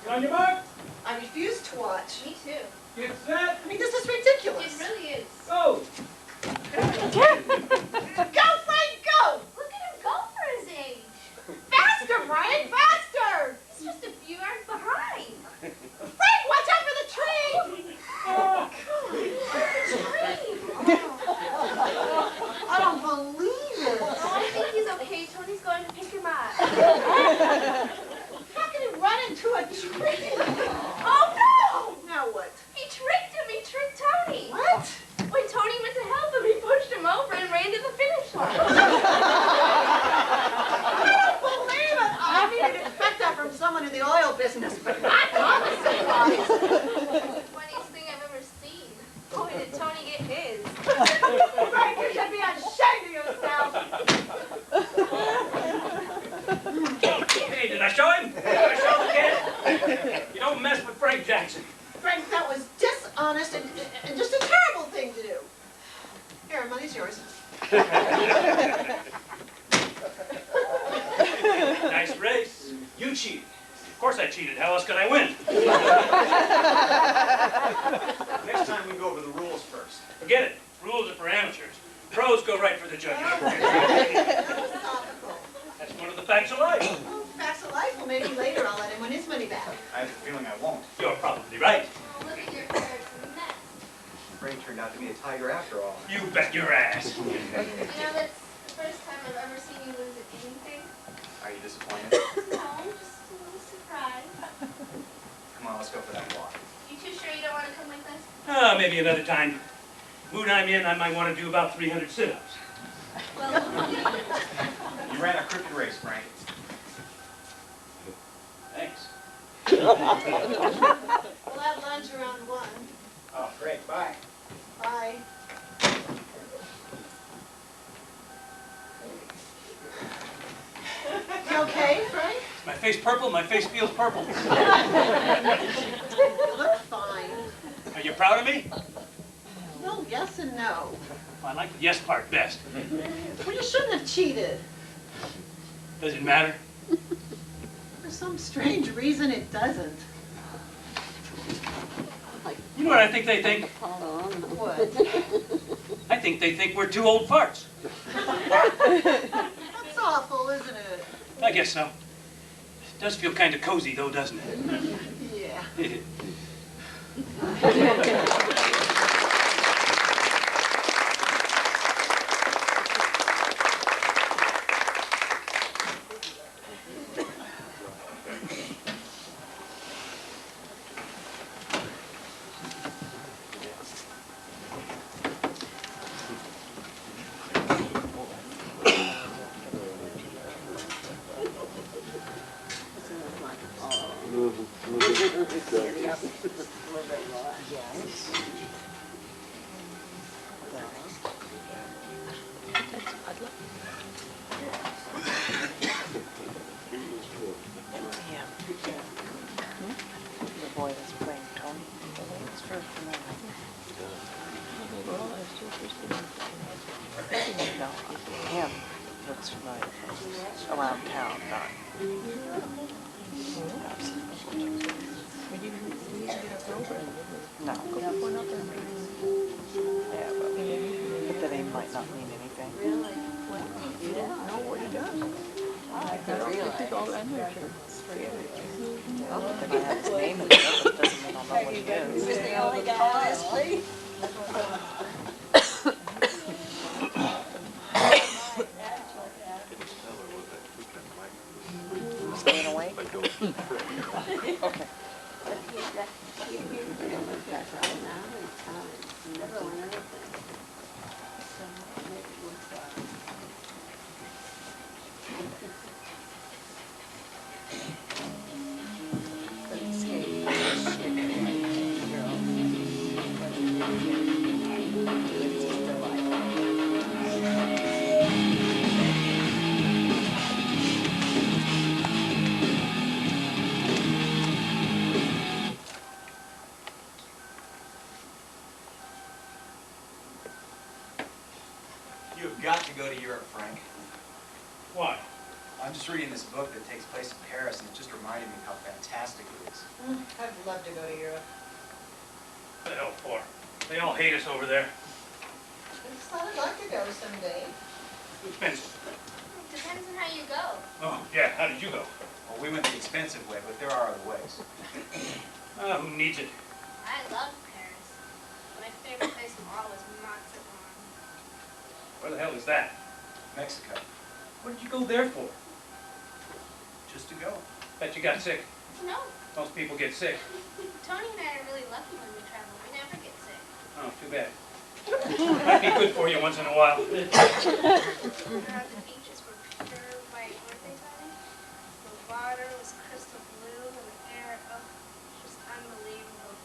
You on your mark?
I refuse to watch.
Me too.
Get set.
I mean, this is
It
ridiculous.
really is.
Go.
Go, Frank, go!
Look at him go for his age.
Fast! Frank, faster!
It's just a few yards behind.
Frank, watch out for the tree! I don't believe it.
Oh, I think he's okay. Tony's going to pick him up.
How can he run into a tree?
Oh, no!
Now what?
He tricked him. He tricked Tony.
What?
When Tony went to help him, he pushed him over and ran to the finish line.
I don't believe it. I mean, you'd expect that from someone in the oil business, but not Thomas.
Funniest thing I've ever seen. Boy, did Tony get his.
Frank, you should be ashamed of yourself.
Hey, did I show him? Did I show the kid? You don't mess with Frank Jackson.
Frank, that was dishonest and just a terrible thing to do. Here, money's yours.
Nice race.
You cheated.
Of course I cheated. How else could I win?
Next time we go over the rules first.
Forget it. Rules are for amateurs. Pros go right for the judges.
Philosophical.
That's one of the facts of life.
Well, facts of life. Well, maybe later I'll let him win his money back.
I have a feeling I won't.
You're probably right.
Oh, look at your hair. It's a mess.
Frank turned out to be a tiger after all.
You bet your ass.
You know, that's the first time I've ever seen you lose at anything.
Are you disappointed?
No, just a little surprised.
Come on, let's go for that walk.
You too sure you don't want to come with us?
Maybe another time. Mood I'm in, I might want to do about 300 sit-ups.
Well,
You ran a crooked race, Frank.
Thanks.
We'll have lunch around 1.
Oh, great. Bye.
Bye. You okay, Frank?
Is my face purple? My face feels purple.
You look fine.
Are you proud of me?
No, yes and no.
I like the yes part best.
Well, you shouldn't have cheated.
Does it matter?
For some strange reason, it doesn't.
You know what I think they think?
What?
I think they think we're two old farts.
That's awful, isn't it?
I guess so. It does feel kind of cozy though, doesn't it?
Yeah.
The boy that's playing Tony. It's first tonight. No, him looks familiar around town, not. No. Yeah, but the name might not mean anything.
Really? You don't know what he does. I think all that
Well, but then I have his name in it, but it doesn't mean I'll know what he
He was
is.
the only guy, honestly.
Staying awake? Okay.
You've got to go to Europe, Frank.
Why?
I'm just reading this book that takes place in Paris, and it just reminded me how fantastic it is.
I'd love to go to Europe.
What the hell for? They all hate us over there.
I just thought I'd like to go someday.
Too expensive.
Depends on how you go.
Oh, yeah, how did you go?
Well, we went the expensive way, but there are other ways.
Who needs it?
I love Paris. My favorite place of all was Montauban.
Where the hell is that?
Mexico,
What did you go there for?
just to go.
Bet you got sick.
No,
Most people get sick.
Tony and I are really lucky when we travel. We never get sick.
Oh, too bad. Might be good for you once in a while.
The beaches were pure white, weren't they, Tony? The water was crystal blue and the air, oh, just unbelievable.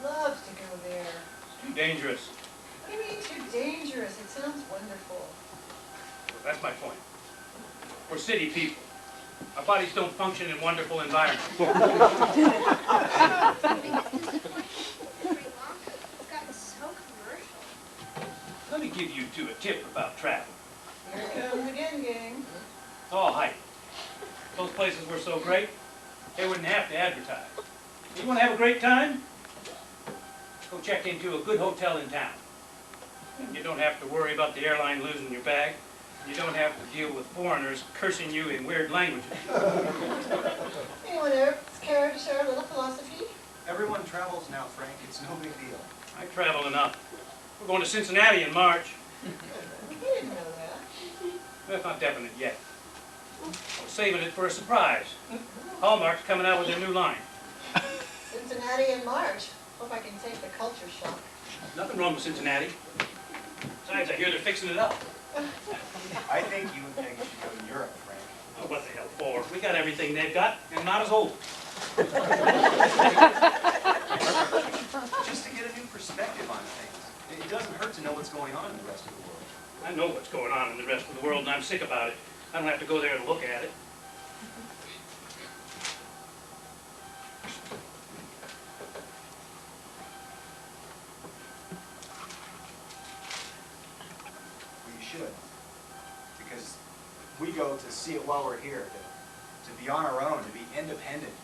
Love to go there.
Too dangerous.
What do you mean too dangerous? It sounds wonderful.
Well, that's my point. We're city people. Our bodies don't function in wonderful environments.
Because this is like Sri Lanka. It's gotten so commercial.
Let me give you two a tip about travel.
Here it comes again, gang.
It's all hype. Those places were so great, they wouldn't have to advertise. You want to have a great time? Go check into a good hotel in town. And you don't have to worry about the airline losing your bag. You don't have to deal with foreigners cursing you in weird languages.
Anyone else care to share a little philosophy?
Everyone travels now, Frank. It's no big deal.
I travel enough. We're going to Cincinnati in March.
We didn't know that.
That's not definite yet. I was saving it for a surprise. Hallmark's coming out with a new line.
Cincinnati in March. Hope I can take the culture shock.
Nothing wrong with Cincinnati. Besides, I hear they're fixing it up.
I think you and Peggy should go to Europe, Frank.
Oh, what the hell for? We got everything they've got, and not as old.
Just to get a new perspective on things. It doesn't hurt to know what's going on in the rest of the world.
I know what's going on in the rest of the world, and I'm sick about it. I don't have to go there and look at it.
We should. Because we go to see it while we're here, to be on our own, to be independent,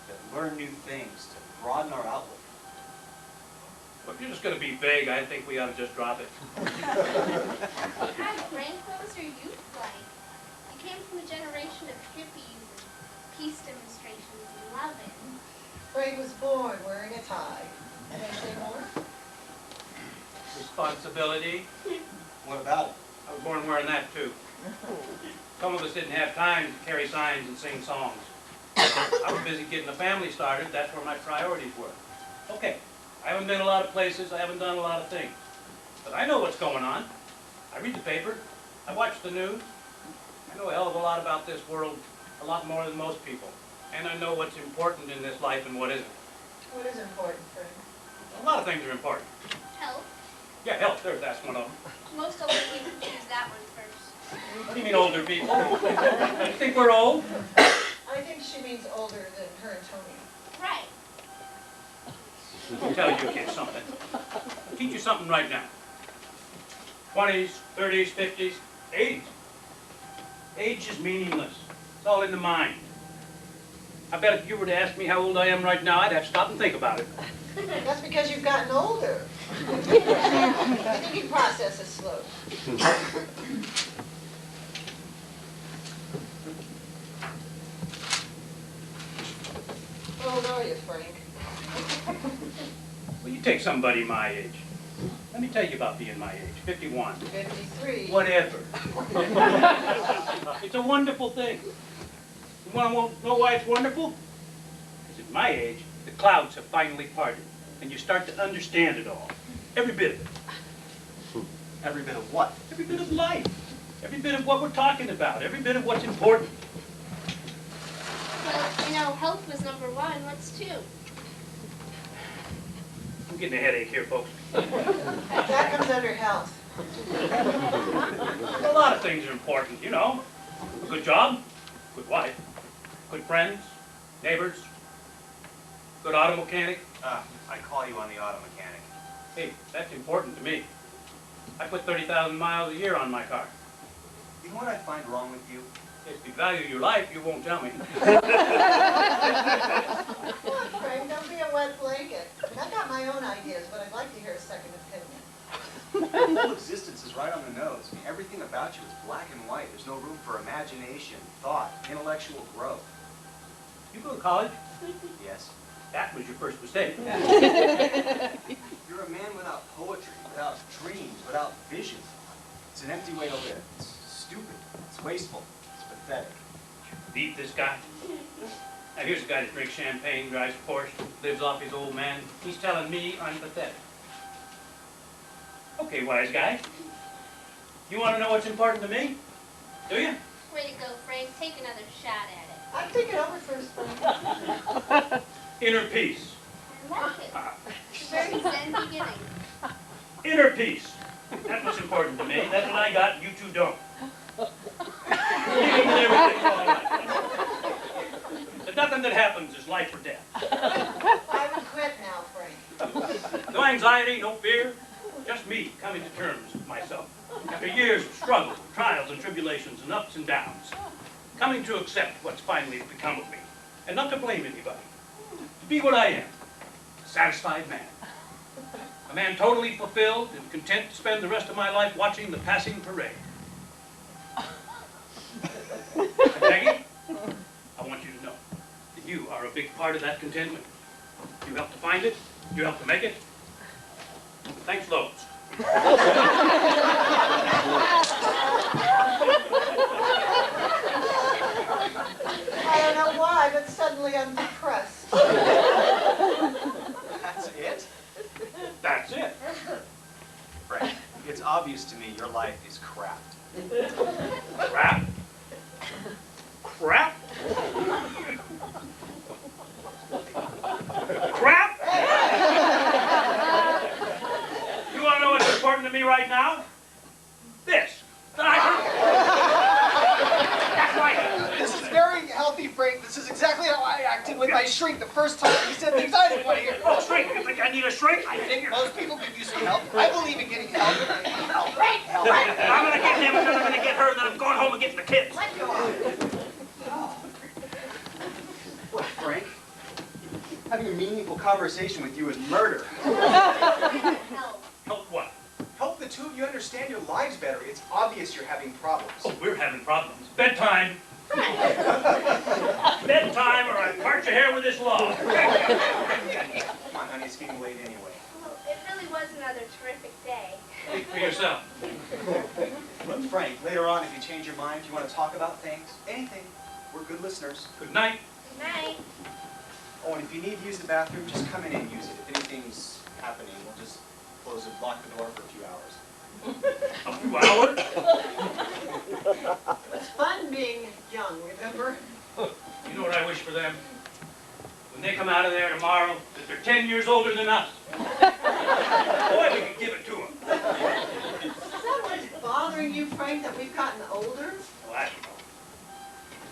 to learn new things, to broaden our outlook.
But if you're just going to be vague, I think we ought to just drop it.
God, Frank, what was your youth like? You came from a generation of hippies and peace demonstrations and loving.
Frank was born wearing a tie. Can I say more?
Responsibility.
What about it?
I was born wearing that, too. Some of us didn't have time to carry signs and sing songs. I was busy getting a family started. That's where my priorities were. Okay, I haven't been a lot of places. I haven't done a lot of things. But I know what's going on. I read the paper. I watch the news. I know a hell of a lot about this world, a lot more than most people. And I know what's important in this life and what isn't.
What is important, Frank?
A lot of things are important.
Health.
Yeah, health, that's one of them.
Most older people choose that one first.
What do you mean older people? You think we're old?
I think she means older than her and Tony.
Right.
I'll tell you kids something. I'll teach you something right now. 20s, 30s, 50s, 80s. Age is meaningless. It's all in the mind. I bet if you were to ask me how old I am right now, I'd have to stop and think about it.
That's because you've gotten older. I think your process is slow. How old are you, Frank?
Well, you take somebody my age. Let me tell you about being my age, 51.
53.
Whatever. It's a wonderful thing. You want to know why it's wonderful? Because at my age, the clouds have finally parted, and you start to understand it all. Every bit of it.
Every bit of what?
Every bit of life. Every bit of what we're talking about. Every bit of what's important.
Well, you know, health was number one. What's two?
I'm getting a headache here, folks.
That comes under health.
A lot of things are important, you know. A good job, good wife, good friends, neighbors, good auto mechanic.
I call you on the auto mechanic.
Hey, that's important to me. I put 30,000 miles a year on my car.
You know what I find wrong with you?
If you value your life, you won't tell me.
Come on, Frank, don't be a wet blanket. I've got my own ideas, but I'd like to hear a second opinion.
Your whole existence is right on the nose. I mean, everything about you is black and white. There's no room imagination, thought, intellectual growth.
You go to college?
Yes.
That was your first mistake.
You're a man without poetry, without dreams, without vision. It's an empty way to live. It's stupid. It's wasteful. It's pathetic.
Beat this guy. Now here's a guy that drinks champagne, drives a Porsche, lives off his old man. He's telling me I'm pathetic. Okay, wise guy. You want to know what's important to me? Do you?
Way to go, Frank. Take another shot at it.
I'm taking over first, Frank.
Inner peace.
I like it. It's a very zen beginning.
Inner peace. That's what's important to me. That's what I got, you two don't. Even when everything's all right. There's nothing that happens is life or death.
I would quit now, Frank.
No anxiety, no fear. Just me coming to terms with myself. After years of struggle, trials and tribulations and ups and downs. Coming to accept what's finally become of me. And not to blame anybody. To be what I am. A satisfied man. A man totally fulfilled and content to spend the rest of my life watching the passing parade. And Peggy, I want you to know that you are a big part of that contentment. You helped to find it. You helped to make it. Thanks loads.
I don't know why, but suddenly I'm depressed.
That's it?
That's it.
Frank, it's obvious to me your life is crap.
Crap. Crap. Crap. You want to know what's important to me right now? This. That's right.
This is very healthy, Frank. This is exactly how I acted with my shrink the first time. He said things I didn't want to hear.
Oh, shrink. You think I need a shrink? I figure.
Most people could use some help. I believe in getting help. Help. Help.
I'm going to get him, and then I'm going to get her, and then I'm going home and getting the kids.
Let go of it.
What, Frank? Having a meaningful conversation with you is murder.
Help.
Help what?
Help the two of you understand your lives better. It's obvious you're having problems.
Oh, we're having problems. Bedtime. Bedtime, or I part your hair with this log.
Come on, honey, it's getting late anyway.
Well, it really was another terrific day.
Speak for yourself.
Look, Frank, later on, if you change your mind, if you want to talk about things, anything, we're good listeners.
Good night.
Good night.
Oh, and if you need to use the bathroom, just come in and use it. If anything's happening, we'll just close it, lock the door for a few hours.
A few hours?
It was fun being young, remember?
You know what I wish for them? When they come out of there tomorrow, that they're 10 years older than us. Boy, we could give it to them.
Is that what's bothering you, Frank, that we've gotten older?
Well, I don't know.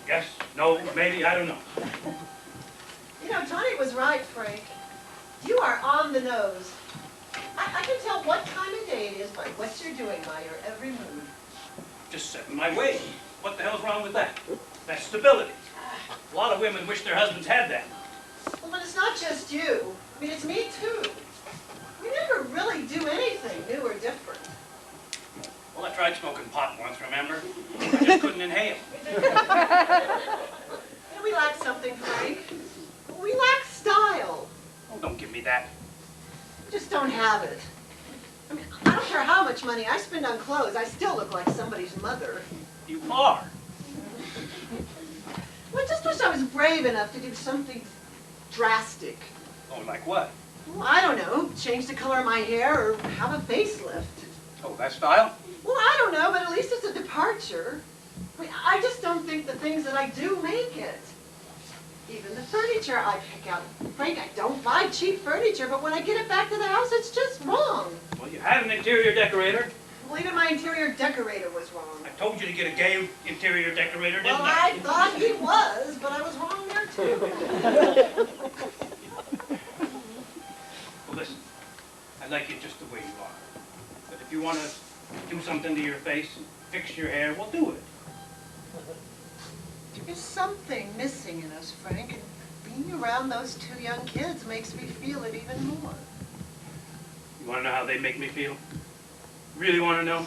Yes, no, maybe, I don't know.
You know, Johnny was right, Frank. You are on the nose. I can tell what time of day it is by what you're doing, by your every move.
Just setting my way. What the hell's wrong with that? That's stability. A lot of women wish their husbands had that.
Well, but it's not just you. I mean, it's me too. We never really do anything new or different.
Well, I tried smoking pot once, remember? I just couldn't inhale.
You know, we lack something, Frank. We lack style.
Oh, don't give me that.
We just don't have it. I mean, I don't care how much money I spend on clothes, I still look like somebody's mother.
You are.
Well, I just wish I was brave enough to do something drastic.
Oh, like what?
Well, I don't know, change the color of my hair or have a facelift.
Oh, that style?
Well, I don't know, but at least it's a departure. I mean, I just don't think the things that I do make it. Even the furniture I pick out. Frank, I don't buy cheap furniture, but when I get it back to the house, it's just wrong.
Well, you had an interior decorator.
Well, even my interior decorator was wrong.
I told you to get a gay interior decorator, didn't
Well,
I?
I thought he was, but I was wrong there too.
Well, listen, I like you just the way you are. But if you want to do something to your face and fix your hair, well, do it.
There's something missing in us, Frank, and being around those two young kids makes me feel it even more.
You want to know how they make me feel? Really want to know?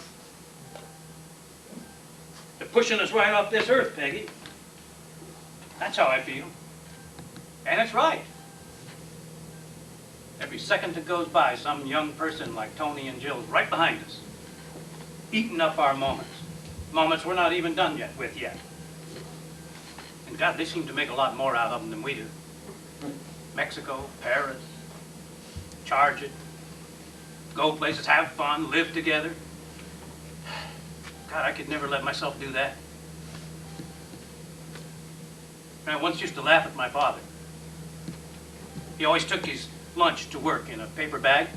The pushing us right off this earth, Peggy. That's how I feel. And it's right. Every second that goes by, some young person like Tony and Jill's right behind us, eating up our moments. Moments we're not even done with yet. And God, they seem to make a lot more out of them than we do. Mexico, Paris, charge it, go places, have fun, live together. God, I could never let myself do that. I once used to laugh at my father. He always took his lunch to work in a paper bag,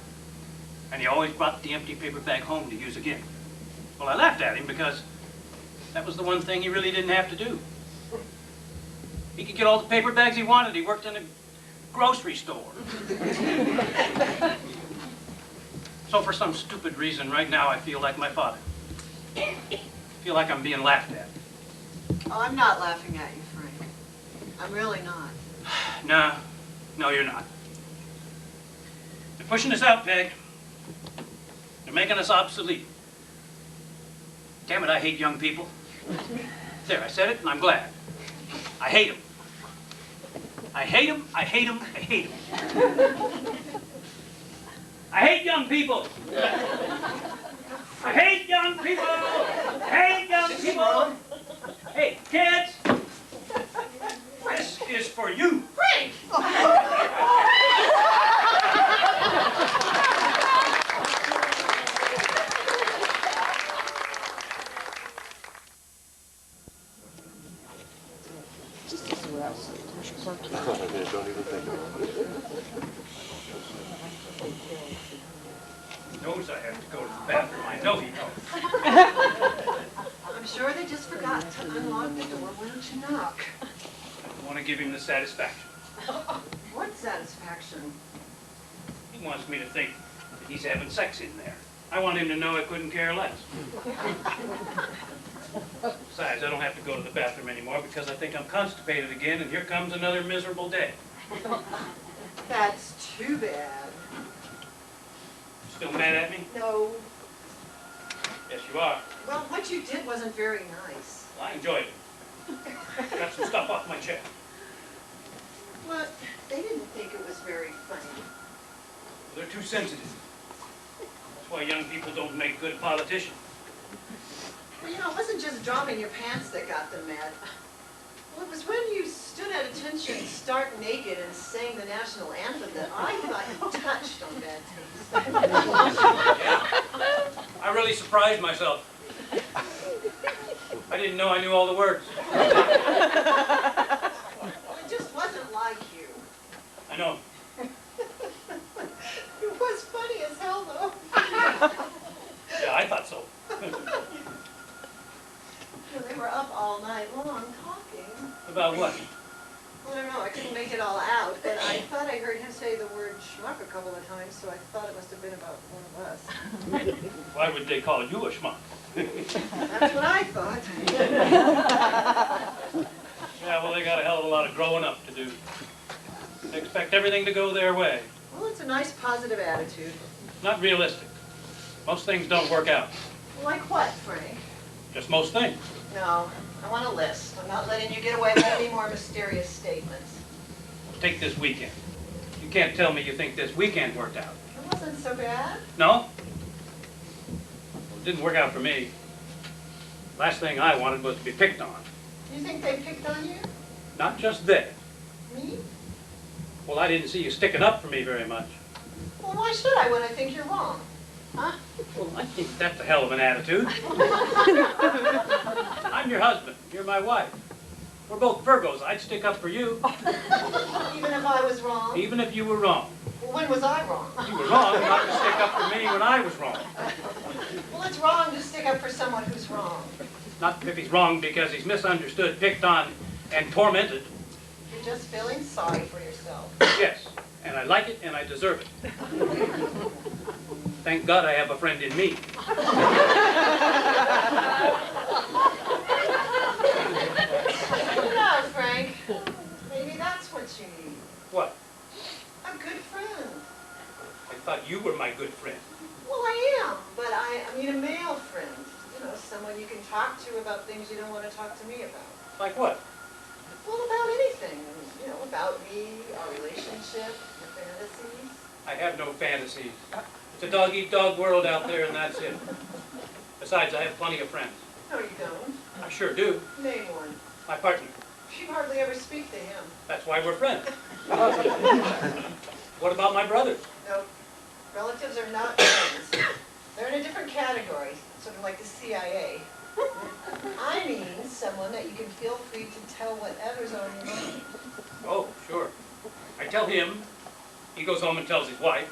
and he always brought the empty paper bag home to use again. Well, I laughed at him because that was the one thing he really didn't have to do. He could get all the paper bags he wanted. He worked in a grocery store. So for some stupid reason, right now, I feel like my father. I feel like I'm being laughed at.
Oh, I'm not laughing at you, Frank. I'm really not.
No, you're not. They're pushing us out, Peg. They're making us obsolete. Damn it, I hate young people. There, I said it, and I'm glad. I hate them. I hate them, I hate them, I hate them. I hate young people. I hate young people. I hate young people. Hey, kids. This is for you.
Frank!
Don't even think about it.
He knows I have to go to the bathroom. I know he knows.
I'm sure they just forgot to unlock the door. Why don't you knock?
I want to give him the satisfaction.
What satisfaction?
He wants me to think that he's having sex in there. I want him to know I couldn't care less. Besides, I don't have to go to the bathroom anymore because I think I'm constipated again, and here comes another miserable day.
That's too bad.
Still mad at me?
No.
Yes, you are.
Well, what you did wasn't very nice.
I enjoyed it. Got some stuff off my chest.
But they didn't think it was very funny.
They're too sensitive. That's why young people don't make good politicians.
Well, you know, it wasn't just dropping your pants that got them mad. Well, it was when you stood at attention stark naked and sang the national anthem that I thought you touched on bad taste.
Yeah. I really surprised myself. I didn't know I knew all the words.
Well, it just wasn't like you.
I know.
It was funny as hell, though.
Yeah, I thought so.
They were up all night long talking.
About what?
I don't know, I couldn't make it all out, but I thought I heard him say the word schmuck a couple of times, so I thought it must have been about one of us.
Why would they call you a schmuck?
That's what I thought.
Yeah, well, they got a hell of a lot of growing up to do. They expect everything to go their way.
Well, it's a nice positive attitude.
Not realistic. Most things don't work out.
Like what, Frank?
Just most things.
No, I want a list. I'm not letting you get away with any more mysterious statements.
Take this weekend. You can't tell me you think this weekend worked out.
It wasn't so bad.
No? Well, it didn't work out for me. Last thing I wanted was to be picked on.
You think they picked on you?
Not just they.
Me?
Well, I didn't see you sticking up for me very much.
Well, why should I when I think you're wrong? Huh?
Well, I think that's a hell of an attitude. I'm your husband. You're my wife. We're both Virgos. I'd stick up for you.
Even if I was wrong?
Even if you were wrong.
Well, when was I wrong?
You were wrong not to stick up for me when I was wrong.
Well, it's wrong to stick up for someone who's wrong.
Not if he's wrong because he's misunderstood, picked on, and tormented.
You're just feeling sorry for yourself.
Yes, and I like it and I deserve it. Thank God I have a friend in me.
No, Frank. Maybe that's what you need.
What?
A good friend.
I thought you were my good friend.
Well, I am, but I mean a male friend. You know, someone you can talk to about things you don't want to talk to me about.
Like what?
Well, about anything, you know, about me, our relationship, your fantasies.
I have no fantasies. It's a dog-eat-dog world out there, and that's it. Besides, I have plenty of friends.
No, you don't.
I sure do.
Name one.
My partner.
You hardly ever speak to him.
That's why we're friends. What about my brothers?
No, relatives are not friends. They're in a different category, sort of like the CIA. I mean someone that you can feel free to tell whatever's on your mind.
Oh, sure. I tell him, he goes home and tells his wife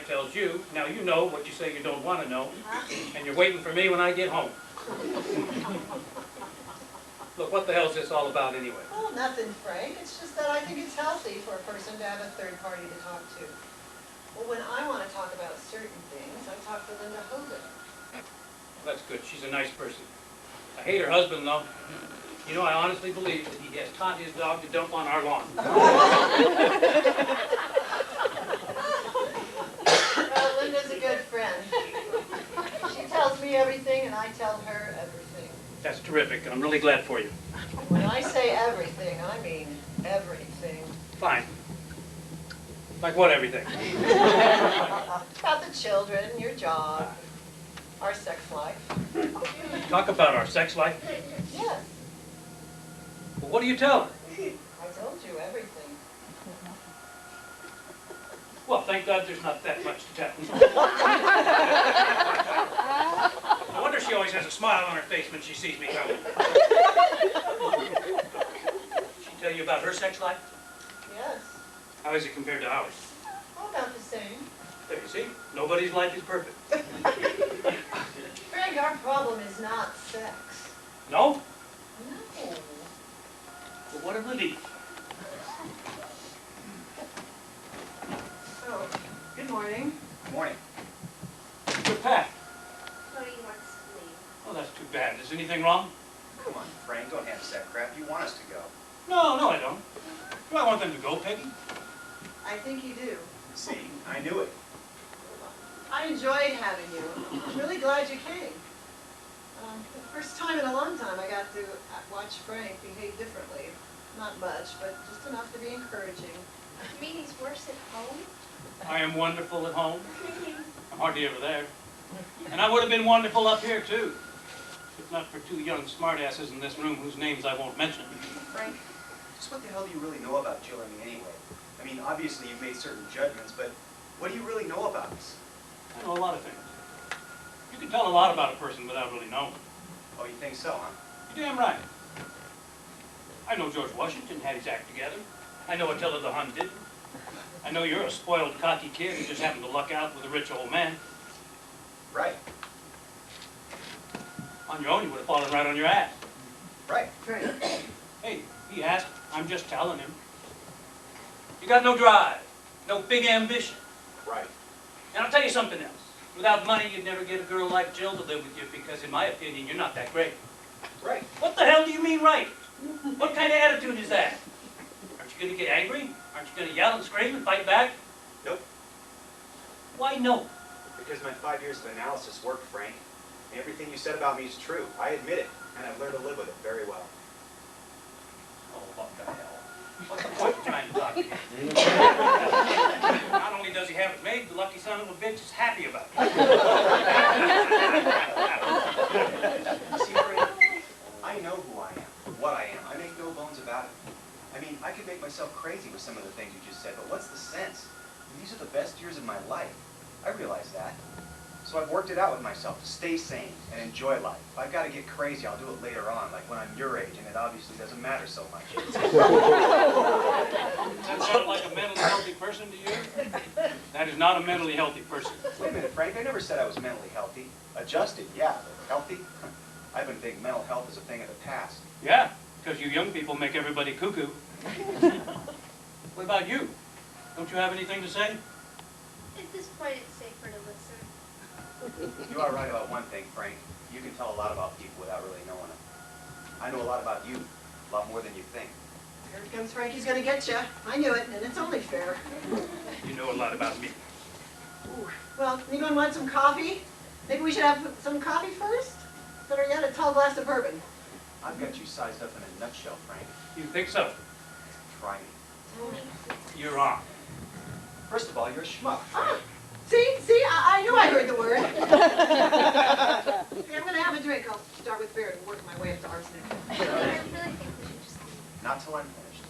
tells you, now you know what you say you don't want to know, and you're waiting for me when I get home. Look, what the hell's this all about anyway?
Well, nothing, Frank. It's just that I think it's healthy for a person to have a third party to talk to. Well, when I want to talk about certain things, I talk to Linda Hogan.
That's good. She's a nice person. I hate her husband, though. You know, I honestly believe that he has taught his dog to dump on our lawn.
Well, Linda's a good friend. She tells me everything, and I tell her everything.
That's terrific. I'm really glad for you.
When I say everything, I mean everything.
Fine. Like what everything?
About the children, your job, our sex life.
Talk about our sex life.
Yes,
Well, what do you tell her?
I told you everything.
Well, thank God there's not that much to tell. No wonder she always has a smile on her face when she sees me coming. She tell you about her sex life?
Yes,
How is it compared to ours?
all about the same.
There you see, nobody's life is perfect.
Frank, our problem is not sex.
No?
No.
Well, what a relief.
Oh, good morning.
Good morning.
Good Pat.
Cody wants to leave.
Oh, that's too bad. Is anything wrong?
Come on, Frank, don't hand us that crap. You want us to go.
No, I don't. Do I want them to go, Peggy?
I think you do.
See, I knew it.
I enjoyed having you. I'm really glad you came. The first time in a long time I got to watch Frank behave differently. Not much, but just enough to be encouraging.
You mean he's worse at home?
I am wonderful at home. I'm hardly ever there. And I would have been wonderful up here, too. If not for two young smartasses in this room whose names I won't mention.
Frank, just what the hell do you really know about Jill and me anyway? I mean, obviously you've made certain judgments, but what do you really know about us?
I know a lot of things. You can tell a lot about a person without really knowing.
Oh, you think so, huh?
You're damn right. I know George Washington had his act together. I know Attila the Hun didn't. I know you're a spoiled, cocky kid who just happened to luck out with a rich old man.
Right.
On your own, you would have fallen right on your ass.
Right.
Hey, he asked. I'm just telling him. You got no drive, no big ambition.
Right.
And I'll tell you something else. Without money, you'd never get a girl like Jill to live with you because, in my opinion, you're not that great.
Right.
What the hell do you mean, right? What kind of attitude is that? Aren't you going to get angry? Aren't you going to yell and scream and fight back?
Nope.
Why no?
Because my 5 years of analysis worked, Frank. Everything you said about me is true. I admit it, and I've learned to live with it very well.
Oh, what the hell? What's the point of trying to talk to you? Not only does he have it made, the lucky son of a bitch is happy about it.
See, Frank, I know who I am, what I am. I make no bones about it. I mean, I could make myself crazy with some of the things you just said, but what's the sense? These are the best years of my life. I realize that. So I've worked it out with myself to stay sane and enjoy life. If I've got to get crazy, I'll do it later on, like when I'm your age, and it obviously doesn't matter so much.
Does that sound like a mentally healthy person to you? That is not a mentally healthy person.
Wait a minute, Frank. I never said I was mentally healthy. Adjusted, yeah, but healthy? I've been thinking mental health is a thing of the past.
Yeah, because you young people make everybody cuckoo. What about you? Don't you have anything to say?
At this point, it's safer to listen.
You are right about one thing, Frank. You can tell a lot about people without really knowing them. I know a lot about you, a lot more than you think.
Here comes Frankie's gonna get you. I knew it, and it's only fair.
You know a lot about me.
Ooh. Well, anyone want some coffee? Maybe we should have some coffee first? Better yet, a tall glass of bourbon.
I've got you sized up in a nutshell, Frank.
You think so?
Try me.
You're on.
First of all, you're a schmuck, Frank.
See, I knew I heard the word. Okay, I'm gonna have a drink. I'll start with beer and work my way up to arsenic.
I really think we should just leave.
Not till I'm finished.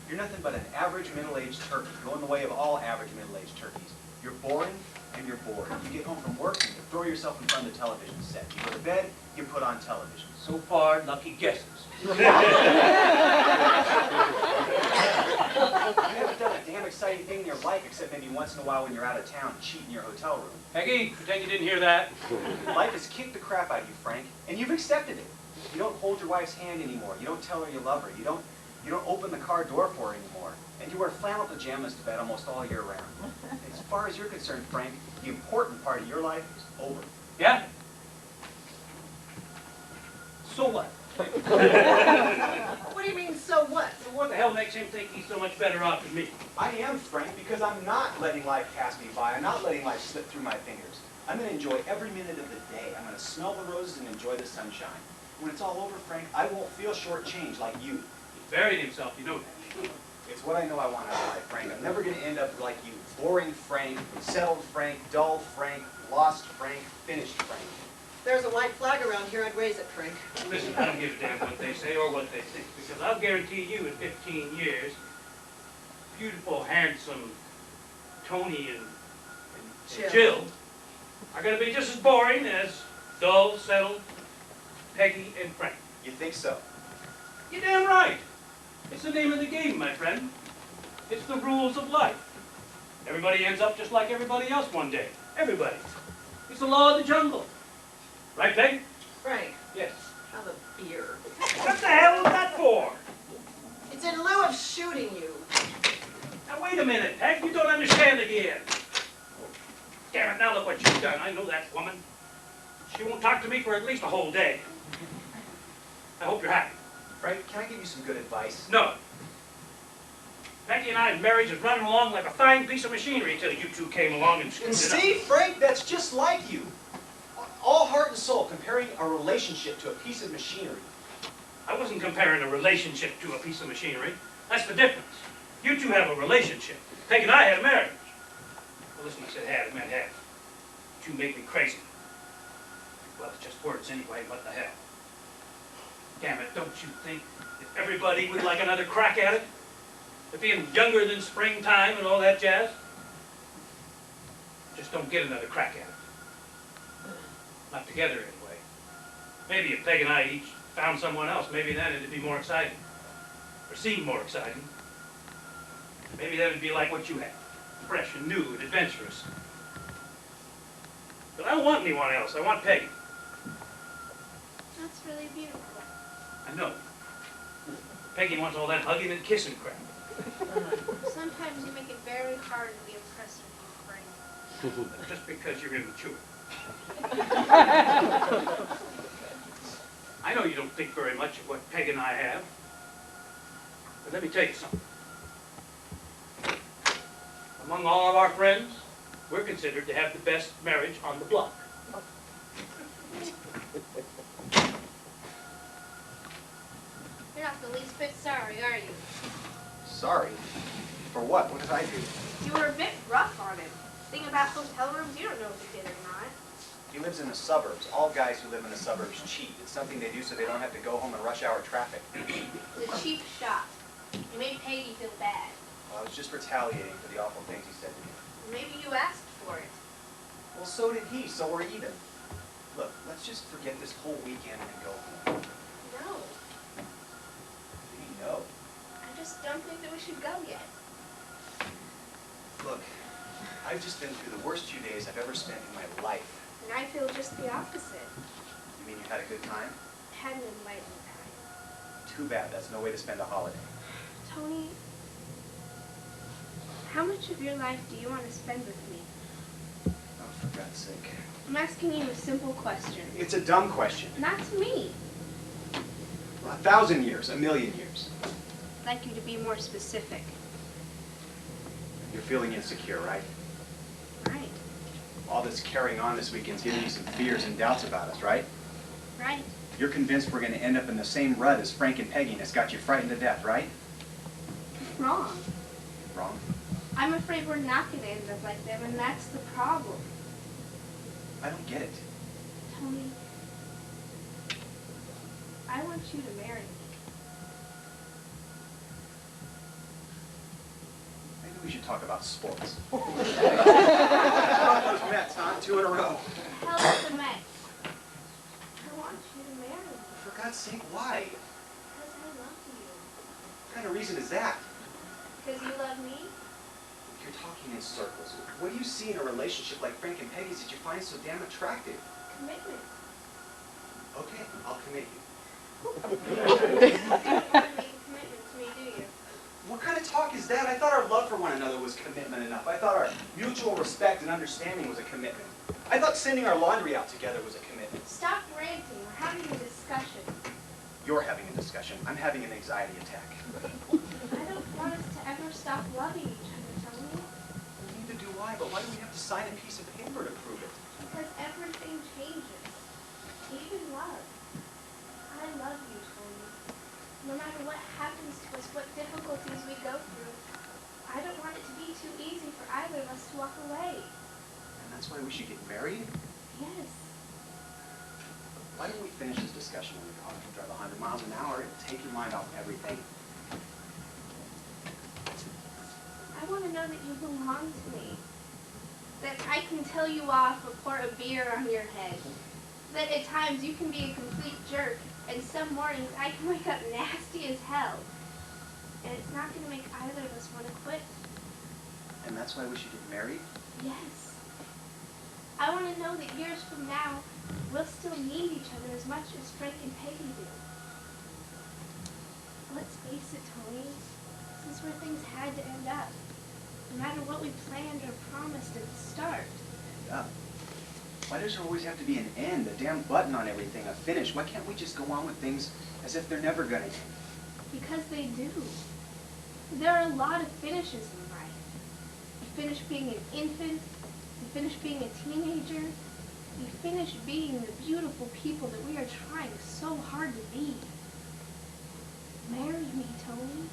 You're nothing but an average middle-aged turkey, going the way of all average middle-aged turkeys. You're boring and you're bored. You get home from work and you throw yourself in front of the television set. You go to bed, you put on television.
So far, lucky guesses.
You haven't done a damn exciting thing in your life except maybe once in a while when you're out of town and cheat in your hotel room.
Peggy, pretend you didn't hear that.
Life has kicked the crap out of you, Frank, and you've accepted it. You don't hold your wife's hand anymore. You don't tell her you love her. You don't open the car door for her anymore. And you wear flannel pajamas to bed almost all year round. As far as you're concerned, Frank, the important part of your life is over.
Yeah? So what?
What do you mean, so what?
So what the hell makes him think he's so much better off than me?
I am, Frank, because I'm not letting life pass me by. I'm not letting life slip through my fingers. I'm going to enjoy every minute of the day. I'm going to smell the roses and enjoy the sunshine. When it's all over, Frank, I won't feel shortchanged like you.
He buried himself, you know that.
It's what I know I want out of life, Frank. I'm never going to end up like you. Boring Frank, settled Frank, dull Frank, lost Frank, finished Frank.
If there's a white flag around here, I'd raise it, Frank.
Listen, I don't give a damn what they say or what they think, because I'll guarantee you in 15 years, beautiful, handsome Tony and Jill are going to be just as boring as dull, settled Peggy and Frank.
You think so?
You're damn right. It's the name of the game, my friend. It's the rules of life. Everybody ends up just like everybody else one day. Everybody. It's the law of the jungle. Right, Peg?
Frank,
Yes.
have a beer.
What the hell was that for?
It's in lieu of shooting you.
Now, wait a minute, Peg. You don't understand again. Damn it, now look what you've done. I know that woman. She won't talk to me for at least a whole day. I hope you're happy.
Frank, can I give you some good advice?
No. Peggy and I's marriage is running along like a fine piece of machinery until you two came along and screwed
And
it up.
see, Frank, that's just like you. All heart and soul, comparing a relationship to a piece of machinery.
I wasn't comparing a relationship to a piece of machinery. That's the difference. You two have a relationship. Peg and I had a marriage. Well, listen, I said had, I meant have. You two make me crazy. Well, it's just words anyway, what the hell. Damn it, don't you think if everybody would like another crack at it? If being younger than springtime and all that jazz? Just don't get another crack at it. Not together, anyway. Maybe if Peg and I each found someone else, maybe then it'd be more exciting. Or seem more exciting. Maybe then it'd be like what you have. Fresh and new and adventurous. But I don't want anyone else. I want Peggy.
That's really beautiful.
I know. Peggy wants all that hugging and kissing crap.
Sometimes you make it very hard to be impressed with you, Frank.
Just because you're immature. I know you don't think very much of what Peg and I have. But let me tell you something. Among all of our friends, we're considered to have the best marriage on the block.
You're not the least bit sorry, are you?
Sorry? For what? What did I do?
You were a bit rough on him. Thing about hotel rooms, you don't know if you did or not.
He lives in the suburbs. All guys who live in the suburbs cheat. It's something they do so they don't have to go home in rush hour traffic.
It's a cheap shot. You made Peggy feel bad.
Well, I was just retaliating for the awful things he said to me.
Maybe you asked for it.
Well, so did he, so we're even. Look, let's just forget this whole weekend and go home.
No,
We know.
I just don't think that we should go yet.
Look, I've just been through the worst 2 days I've ever spent in my life.
And I feel just the opposite.
You mean you had a good time?
Had an enlightening time.
Too bad, that's no way to spend a holiday.
Tony, how much of your life do you want to spend with me?
Oh, for God's sake.
I'm asking you a simple question.
It's a dumb question.
Not to me.
1,000 years, 1,000,000 years.
I'd like you to be more specific.
You're feeling insecure, right?
Right.
All this carrying on this weekend's giving you some fears and doubts about us, right?
Right.
You're convinced we're going to end up in the same rut as Frank and Peggy, and it's got you frightened to death, right?
Wrong.
Wrong.
I'm afraid we're not going to end up like them, and that's the problem.
I don't get it.
Tony, I want you to marry me.
Maybe we should talk about sports. Those Mets, huh? 2 in a row.
Hell with the Mets. I want you to marry me.
For God's sake, why?
Because I love you.
What kind of reason is that?
Because you love me?
You're talking in circles. What do you see in a relationship like Frank and Peggy's that you find so damn attractive?
Commitment.
Okay, I'll commit you.
You don't make a commitment to me, do you?
What kind of talk is that? I thought our love for one another was commitment enough. I thought our mutual respect and understanding was a commitment. I thought sending our laundry out together was a commitment.
Stop ranting. We're having a discussion.
You're having a discussion. I'm having an anxiety attack.
I don't want us to ever stop loving each other, Tony.
Neither do I, but why do we have to sign a piece of paper to prove it?
Because everything changes. Even love. I love you, Tony. No matter what happens to us, what difficulties we go through, I don't want it to be too easy for either of us to walk away.
And that's why we should get married?
Yes.
Why don't we finish this discussion when we go home? Drive 100 miles an hour and take your mind off everything.
I want to know that you belong to me. That I can tell you off or pour a beer on your head. That at times you can be a complete jerk, and some mornings I can wake up nasty as hell. And it's not going to make either of us want to quit.
And that's why we should get married?
Yes. I want to know that years from now, we'll still need each other as much as Frank and Peggy do. Let's face it, Tony. This is where things had to end up. No matter what we planned or promised at the start.
Yeah. Why does there always have to be an end, a damn button on everything, a finish? Why can't we just go on with things as if they're never going to end?
Because they do. There are a lot of finishes in life. You finish being an infant. You finish being a teenager. You finish being the beautiful people that we are trying so hard to be. Marry me, Tony.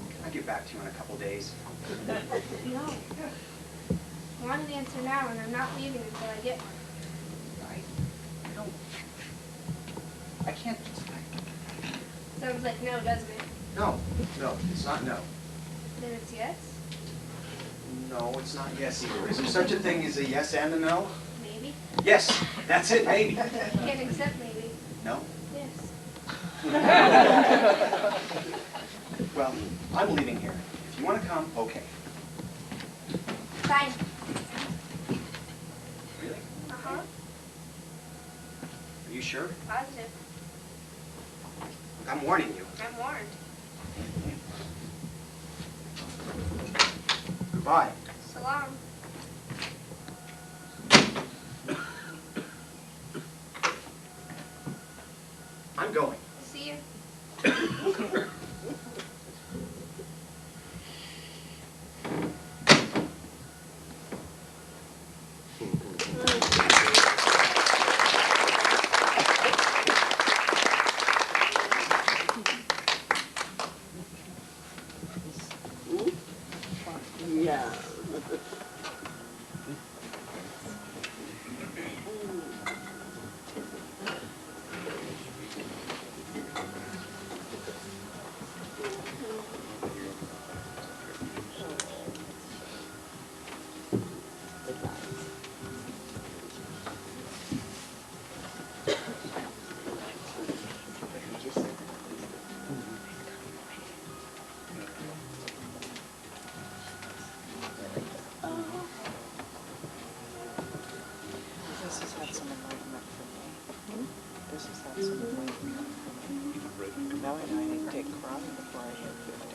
Can I get back to you in a couple days?
No. I want an answer now, and I'm not leaving until I get one.
I don't... I can't...
Sounds like no, doesn't it?
No, it's not no.
Then it's yes?
No, it's not yes either. Is there such a thing as a yes and a no?
Maybe.
Yes, that's it, maybe.
Can't accept maybe.
No?
Yes.
Well, I'm leaving here. If you want to come, okay.
Fine.
Really?
Uh-huh.
Are you sure?
Positive.
I'm warning you.
I'm warned.
Goodbye.
So long.
I'm going.
See you.
Yeah.
This has had some enlightenment for me. This has had some enlightenment for me. Now I know I need to take crying before I hit 50.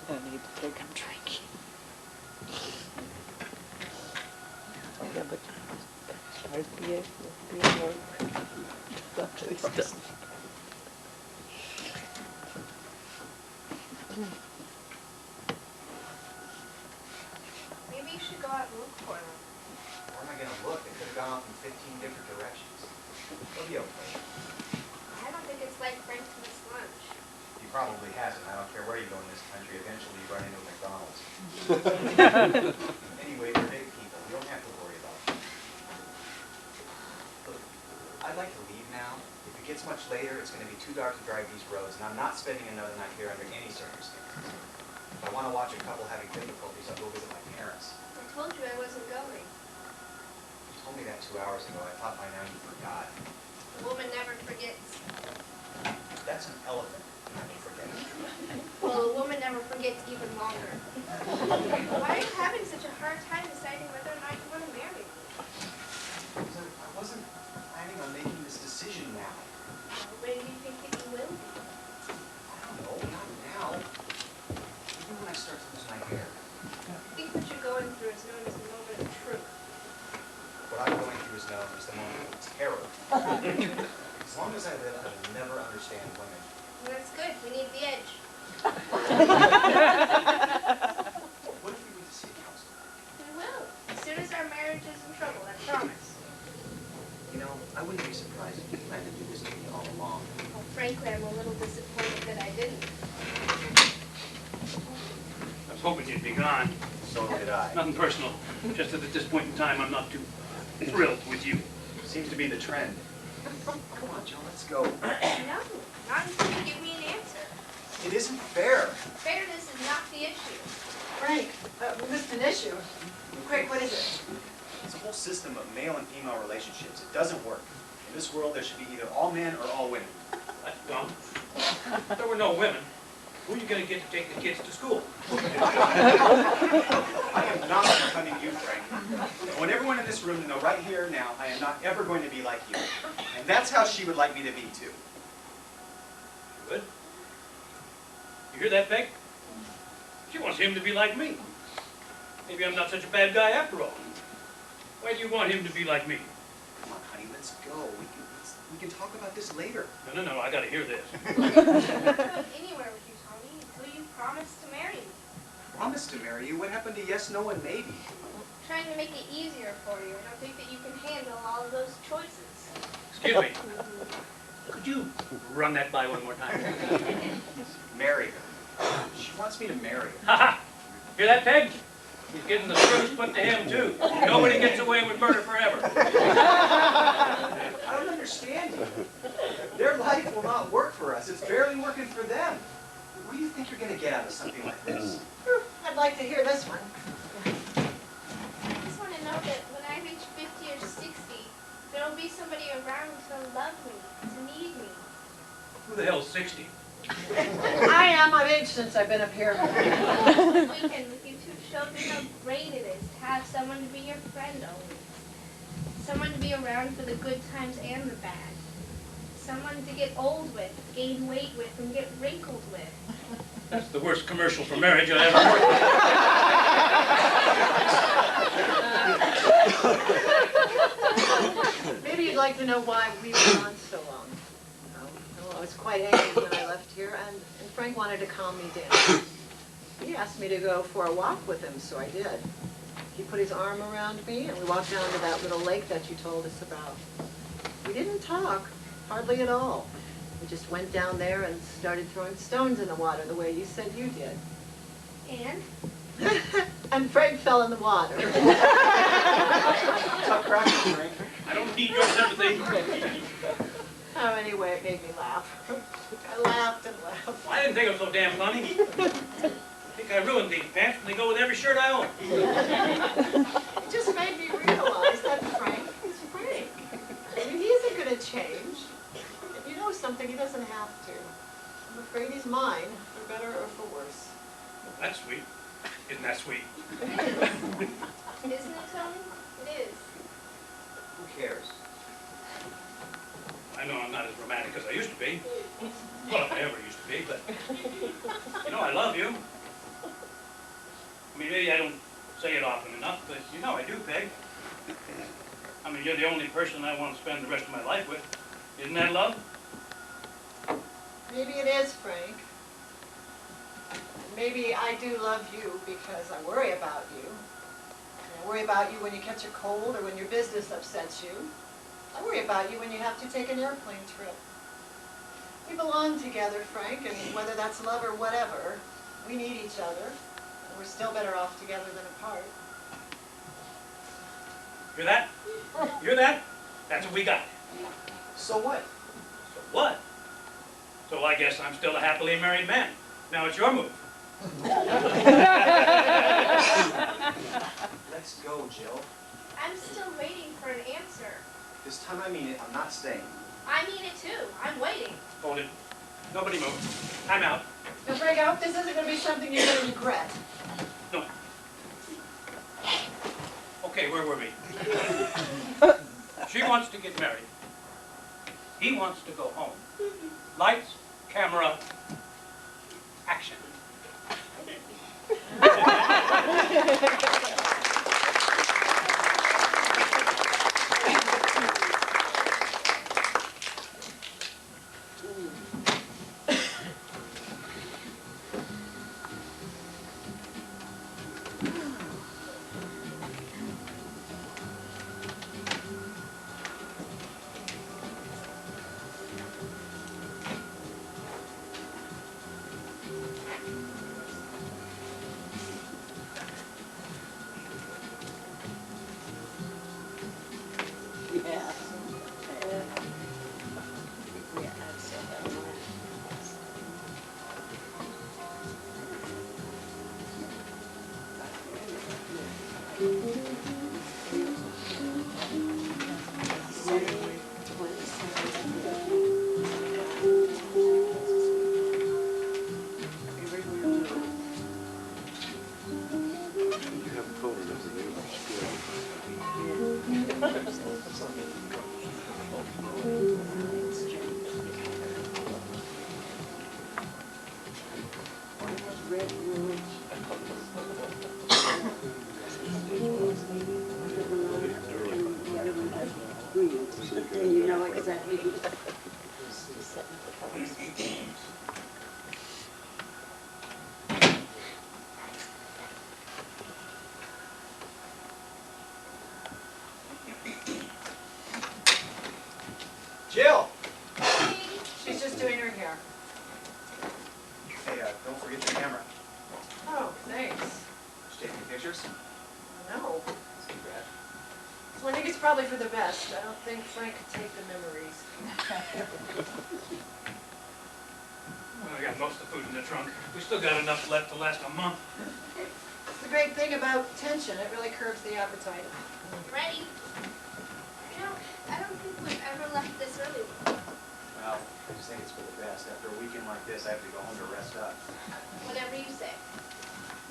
I need to take them drinking.
Yeah, but RPA will work. Actually stuff.
toilet.
Where am I gonna look? They could have gone off in 15 different directions. It'll be okay.
I don't think it's like Frank to miss lunch.
He probably hasn't. I don't care where you go in this country. Eventually you run into a McDonald's. Anyway, they're big people. You don't have to worry about them. Look, I'd like to leave now. If it gets much later, it's going to be too dark to drive these roads, and I'm not spending another night here under any circumstances. If I want to watch a couple having difficulties, I'll go visit my parents.
I told you I wasn't going.
You told me that 2 hours ago. I thought by now you forgot.
A woman never forgets.
That's an elephant. Not to forget.
Well, a woman never forgets even longer. Why are you having such a hard time deciding whether or not you want to marry me?
I wasn't planning on making this decision now.
When do you think that you will be?
I don't know, not now. Even when I start to lose my hair.
I think what you're going through is known as the moment of truth.
What I'm going through is known as the moment of terror. As long as I live, I will never understand women.
And that's good. We need the edge.
What if we went to city council?
We will. As soon as our marriage is in trouble, I promise.
You know, I wouldn't be surprised if you planned to do this to me all along.
Well, frankly, I'm a little disappointed that I didn't.
I was hoping you'd be gone.
So did I.
Nothing personal, just that at this point in time, I'm not too thrilled with you.
Seems to be the trend. Come on, Joe, let's go.
No, not until you give me an answer.
It isn't fair.
Fairness is not the issue.
Frank, missed an issue. Quick, what is it?
It's a whole system of male and female relationships. It doesn't work. In this world, there should be either all men or all women.
That's dumb. If there were no women, who are you going to get to take the kids to school?
I am not becoming you, Frank. I want everyone in this room to know right here now, I am not ever going to be like you. And that's how she would like me to be, too.
Good. You hear that, Peg? She wants him to be like me. Maybe I'm not such a bad guy after all. Why do you want him to be like me?
Come on, honey, let's go. We can talk about this later.
No, I gotta hear this.
I'm not going anywhere with you, Tony, until you promise to marry me.
Promise to marry you? What happened to yes, no, and maybe?
I'm trying to make it easier for you. I don't think that you can handle all of those choices.
Excuse me. Could you run that by one more time?
Marry her. She wants me to marry her.
Ha ha! Hear that, Peg? He's getting the screws put to him, too. Nobody gets away with murder forever.
I don't understand you. Their life will not work for us. It's barely working for them. What do you think you're going to get out of something like this?
I'd like to hear this one.
I just want to know that when I reach 50 or 60, there will be somebody around to love me, to need me.
Who the hell's 60?
I am. I've aged since I've been up here.
This weekend with you two showed me how great it is to have someone to be your friend always. Someone to be around for the good times and the bad. Someone to get old with, gain weight with, and get wrinkled with.
That's the worst commercial for marriage I ever heard.
Maybe you'd like to know why we were gone so long. I was quite angry when I left here, and Frank wanted to calm me down. He asked me to go for a walk with him, so I did. He put his arm around me, and we walked down to that little lake that you told us about. We didn't talk, hardly at all. We just went down there and started throwing stones in the water the way you said you did.
And?
And Frank fell in the water.
Tough cracking, Frank.
I don't need your sympathy.
Oh, anyway, it made me laugh. I laughed and laughed.
I didn't think it was so damn funny. I think I ruined these pants when they go with every shirt I own.
It just made me realize that Frank is Frank. I mean, he isn't going to change. If you know something, he doesn't have to. I'm afraid he's mine, for better or for worse.
That's sweet. Isn't that sweet?
Isn't it, Tony? It is.
Who cares?
I know I'm not as romantic as I used to be. Well, if I ever used to be, but you know I love you. I mean, maybe I don't say it often enough, but you know I do, Peg. I mean, you're the only person I want to spend the rest of my life with. Isn't that love?
Maybe it is, Frank. Maybe I do love you because I worry about you. I worry about you when you catch a cold or when your business upsets you. I worry about you when you have to take an airplane trip. We belong together, Frank, and whether that's love or whatever, we need each other. And we're still better off together than apart.
Hear that? Hear that? That's what we got.
So what?
So what? So I guess I'm still a happily married man. Now it's your move.
Let's go, Jill.
I'm still waiting for an answer.
This time I mean it, I'm not staying.
I mean it too. I'm waiting.
Hold it. Nobody move. I'm out.
Now, Frank, I hope this isn't going to be something you're going to regret.
No. Okay, where were we? She wants to get married. He wants to go home. Lights, camera, action.
Yeah. Yeah, that's so bad.
You haven't told her that you were scared.
You know exactly.
Jill!
She's just doing her hair.
Hey, don't forget the camera.
Oh, thanks.
Just taking pictures?
No.
Too bad.
Well, I think it's probably for the best. I don't think Frank could take the memories.
Well, I got most of the food in the trunk. We still got enough left to last a month.
It's the great thing about tension. It really curbs the appetite.
Ready? You know, I don't think we've ever left this early.
Well, I just think it's for the best. After a weekend like this, I have to go home to rest up.
Whatever you say.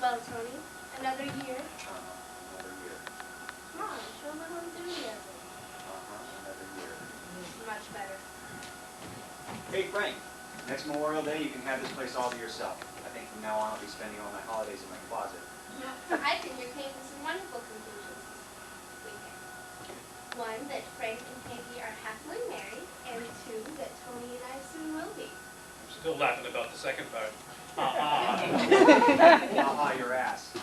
Well, Tony, another year.
Another year.
Come on, show a little enthusiasm.
Another year.
Much better.
Hey, Frank. Next Memorial Day, you can have this place all to yourself. I think from now on, I'll be spending all my holidays in my closet.
I think you're came to some wonderful conclusions this weekend. One, that Frank and Peggy are happily married, and two, that Tony and I soon will be.
I'm still laughing about the second part.
Your ass.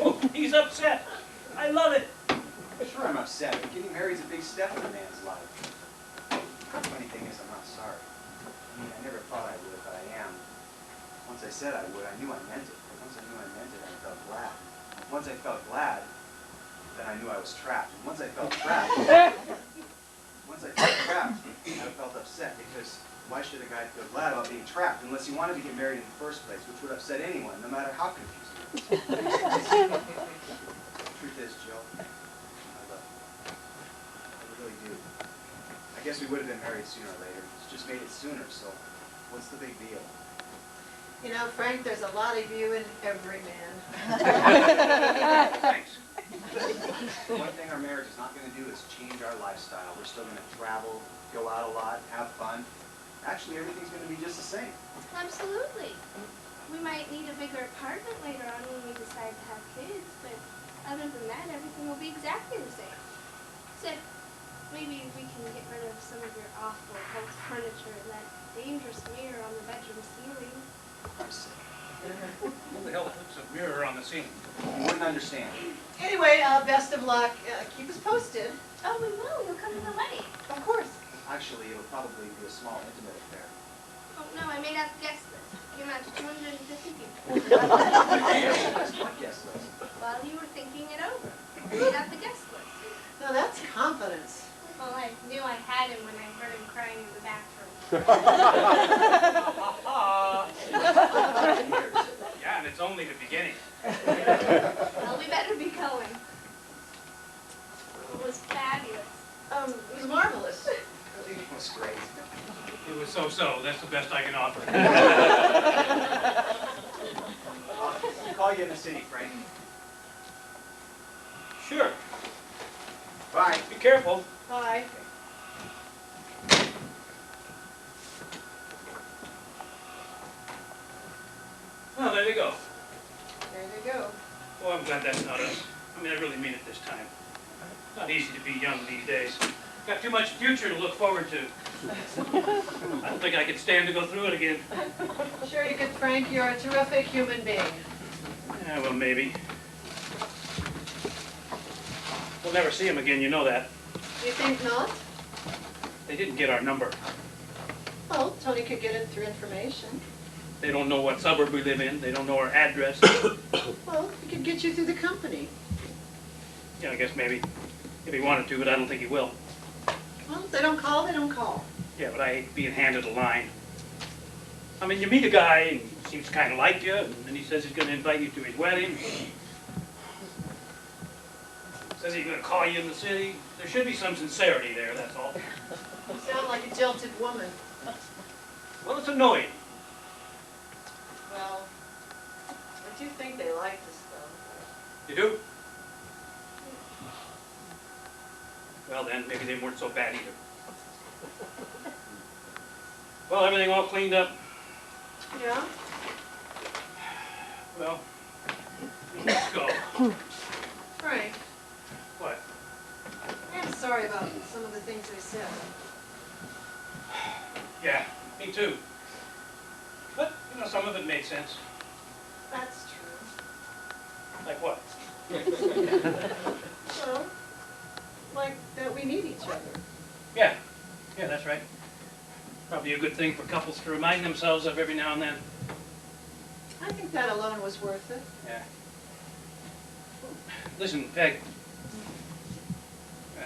Oh, he's upset. I love it.
Sure, I'm upset, but getting married is a big step in a man's life. The funny thing is, I'm not sorry. I mean, I never thought I would, but I am. Once I said I would, I knew I meant it. And once I knew I meant it, I felt glad. Once I felt glad, then I knew I was trapped. And once I felt trapped, I felt upset, because why should a guy feel glad about being trapped unless he wanted to get married in the first place, which would upset anyone, no matter how confusing it is. The truth is, Jill, I love you. I really do. I guess we would have been married sooner or later. It's just made it sooner, so what's the big deal?
You know, Frank, there's a lot of you in every man.
Thanks.
The one thing our marriage is not going to do is change our lifestyle. We're still going to travel, go out a lot, have fun. Actually, everything's going to be just the same.
Absolutely. We might need a bigger apartment later on when we decide to have kids, but other than that, everything will be exactly the same. Except maybe we can get rid of some of your awful old furniture and that dangerous mirror on the bedroom ceiling.
I'm sick.
the hell puts a mirror on the ceiling?
You wouldn't understand.
Anyway, best of luck. Keep us posted.
Oh, we will. You'll come to the wedding.
Of course.
Actually, it'll probably be a small, intimate affair.
Oh, no, I made out the guest list. Came out to 250 people.
What guest list?
While you were thinking it over, I made out the guest list.
Now that's confidence.
Well, I knew I had him when I heard him crying in the bathroom.
Yeah, and it's only the beginning.
Well, we better be going. It was fabulous.
It was marvelous.
It was great.
It was so-so, that's the best I can offer.
I'll call you in the city, Frank.
Sure,
Bye.
be careful.
Bye.
Well, there you go.
There you go.
Well, I'm glad that's not us. I mean, I really mean it this time. It's not easy to be young these days. Got too much future to look forward to. I don't think I could stand to go through it again.
Sure you could, Frank. You're a terrific human being.
Yeah, well, maybe. We'll never see him again, you know that.
You think not?
They didn't get our number.
Well, Tony could get it through information.
They don't know what suburb we live in. They don't know our address.
Well, he could get you through the company.
Yeah, I guess maybe. If he wanted to, but I don't think he will.
Well, if they don't call, they don't call.
Yeah, but I hate being handed a line. I mean, you meet a guy and he seems kind of like you, and then he says he's going to invite you to his wedding. Says he's going to call you in the city. There should be some sincerity there, that's all.
You sound like a jilted woman.
Well, it's annoying.
Well, I do think they like us, though.
You do? Well then, maybe they weren't so bad either. Well, everything all cleaned up.
Yeah?
Well, let's go.
Frank,
What?
I'm sorry about some of the things I said.
Yeah, me too. But, you know, some of it made sense.
That's true.
Like what?
Well, like that we need each other.
Yeah, that's right. Probably a good thing for couples to remind themselves of every now and then.
I think that alone was worth it.
Yeah. Listen, Peg.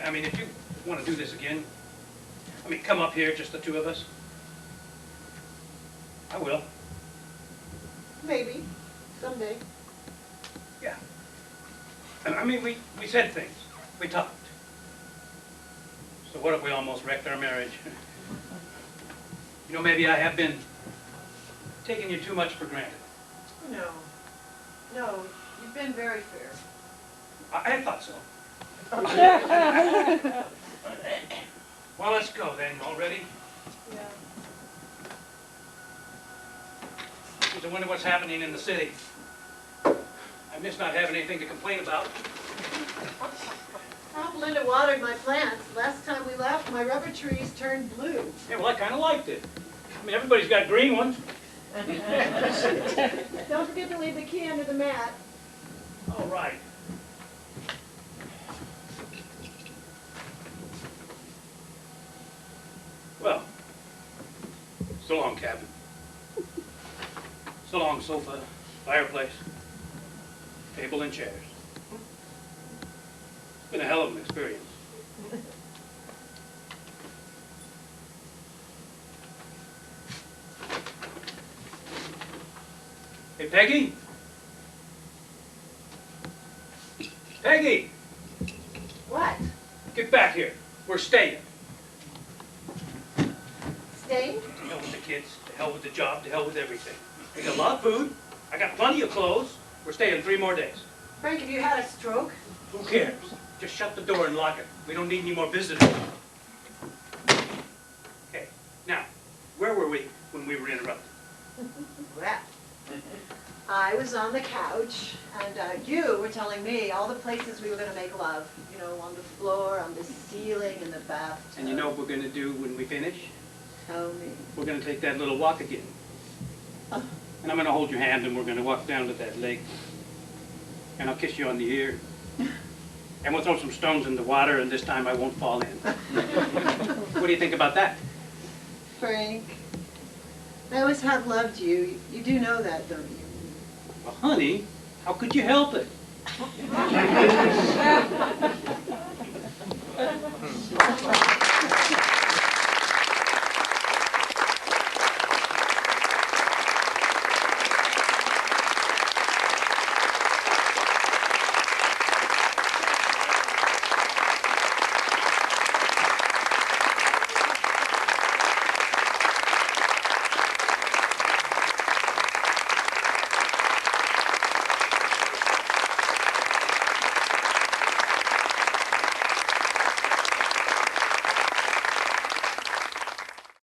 I mean, if you want to do this again, I mean, come up here, just the two of us. I will.
Maybe. Someday.
Yeah. I mean, we said things. We talked. So what if we almost wrecked our marriage? You know, maybe I have been taking you too much for granted.
No. No, you've been very fair.
I thought so. Well, let's go then. All ready?
Yeah.
I wonder what's happening in the city. I miss not having anything to complain about.
Oh, Belinda watered my plants. Last time we left, my rubber trees turned blue.
Yeah, well, I kind of liked it. I mean, everybody's got green ones.
Don't forget to leave the key under the mat.
All right. Well, so long, cabin. So long, sofa, fireplace, table and chairs. It's been a hell of an experience. Hey, Peggy? Peggy!
What?
Get back here. We're staying.
Stay?
To hell with the kids, to hell with the job, to hell with everything. We got a lot of food. I got plenty of clothes. We're staying 3 more days.
Frank, have you had a stroke?
Who cares? Just shut the door and lock it. We don't need any more visitors. Okay, now, where were we when we were interrupted?
Well, I was on the couch, and you were telling me all the places we were going to make love. You know, on the floor, on the ceiling, in the bathtub.
And you know what we're going to do when we finish?
Tell me.
We're going to take that little walk again. And I'm gonna hold your hand and we're gonna walk down to that lake. And I'll kiss you on the ear. And we'll throw some stones in the water and this time I won't fall in. What do you think about that?
Frank, I always have loved you. You do know that, don't you?
Well, honey, how could you help it?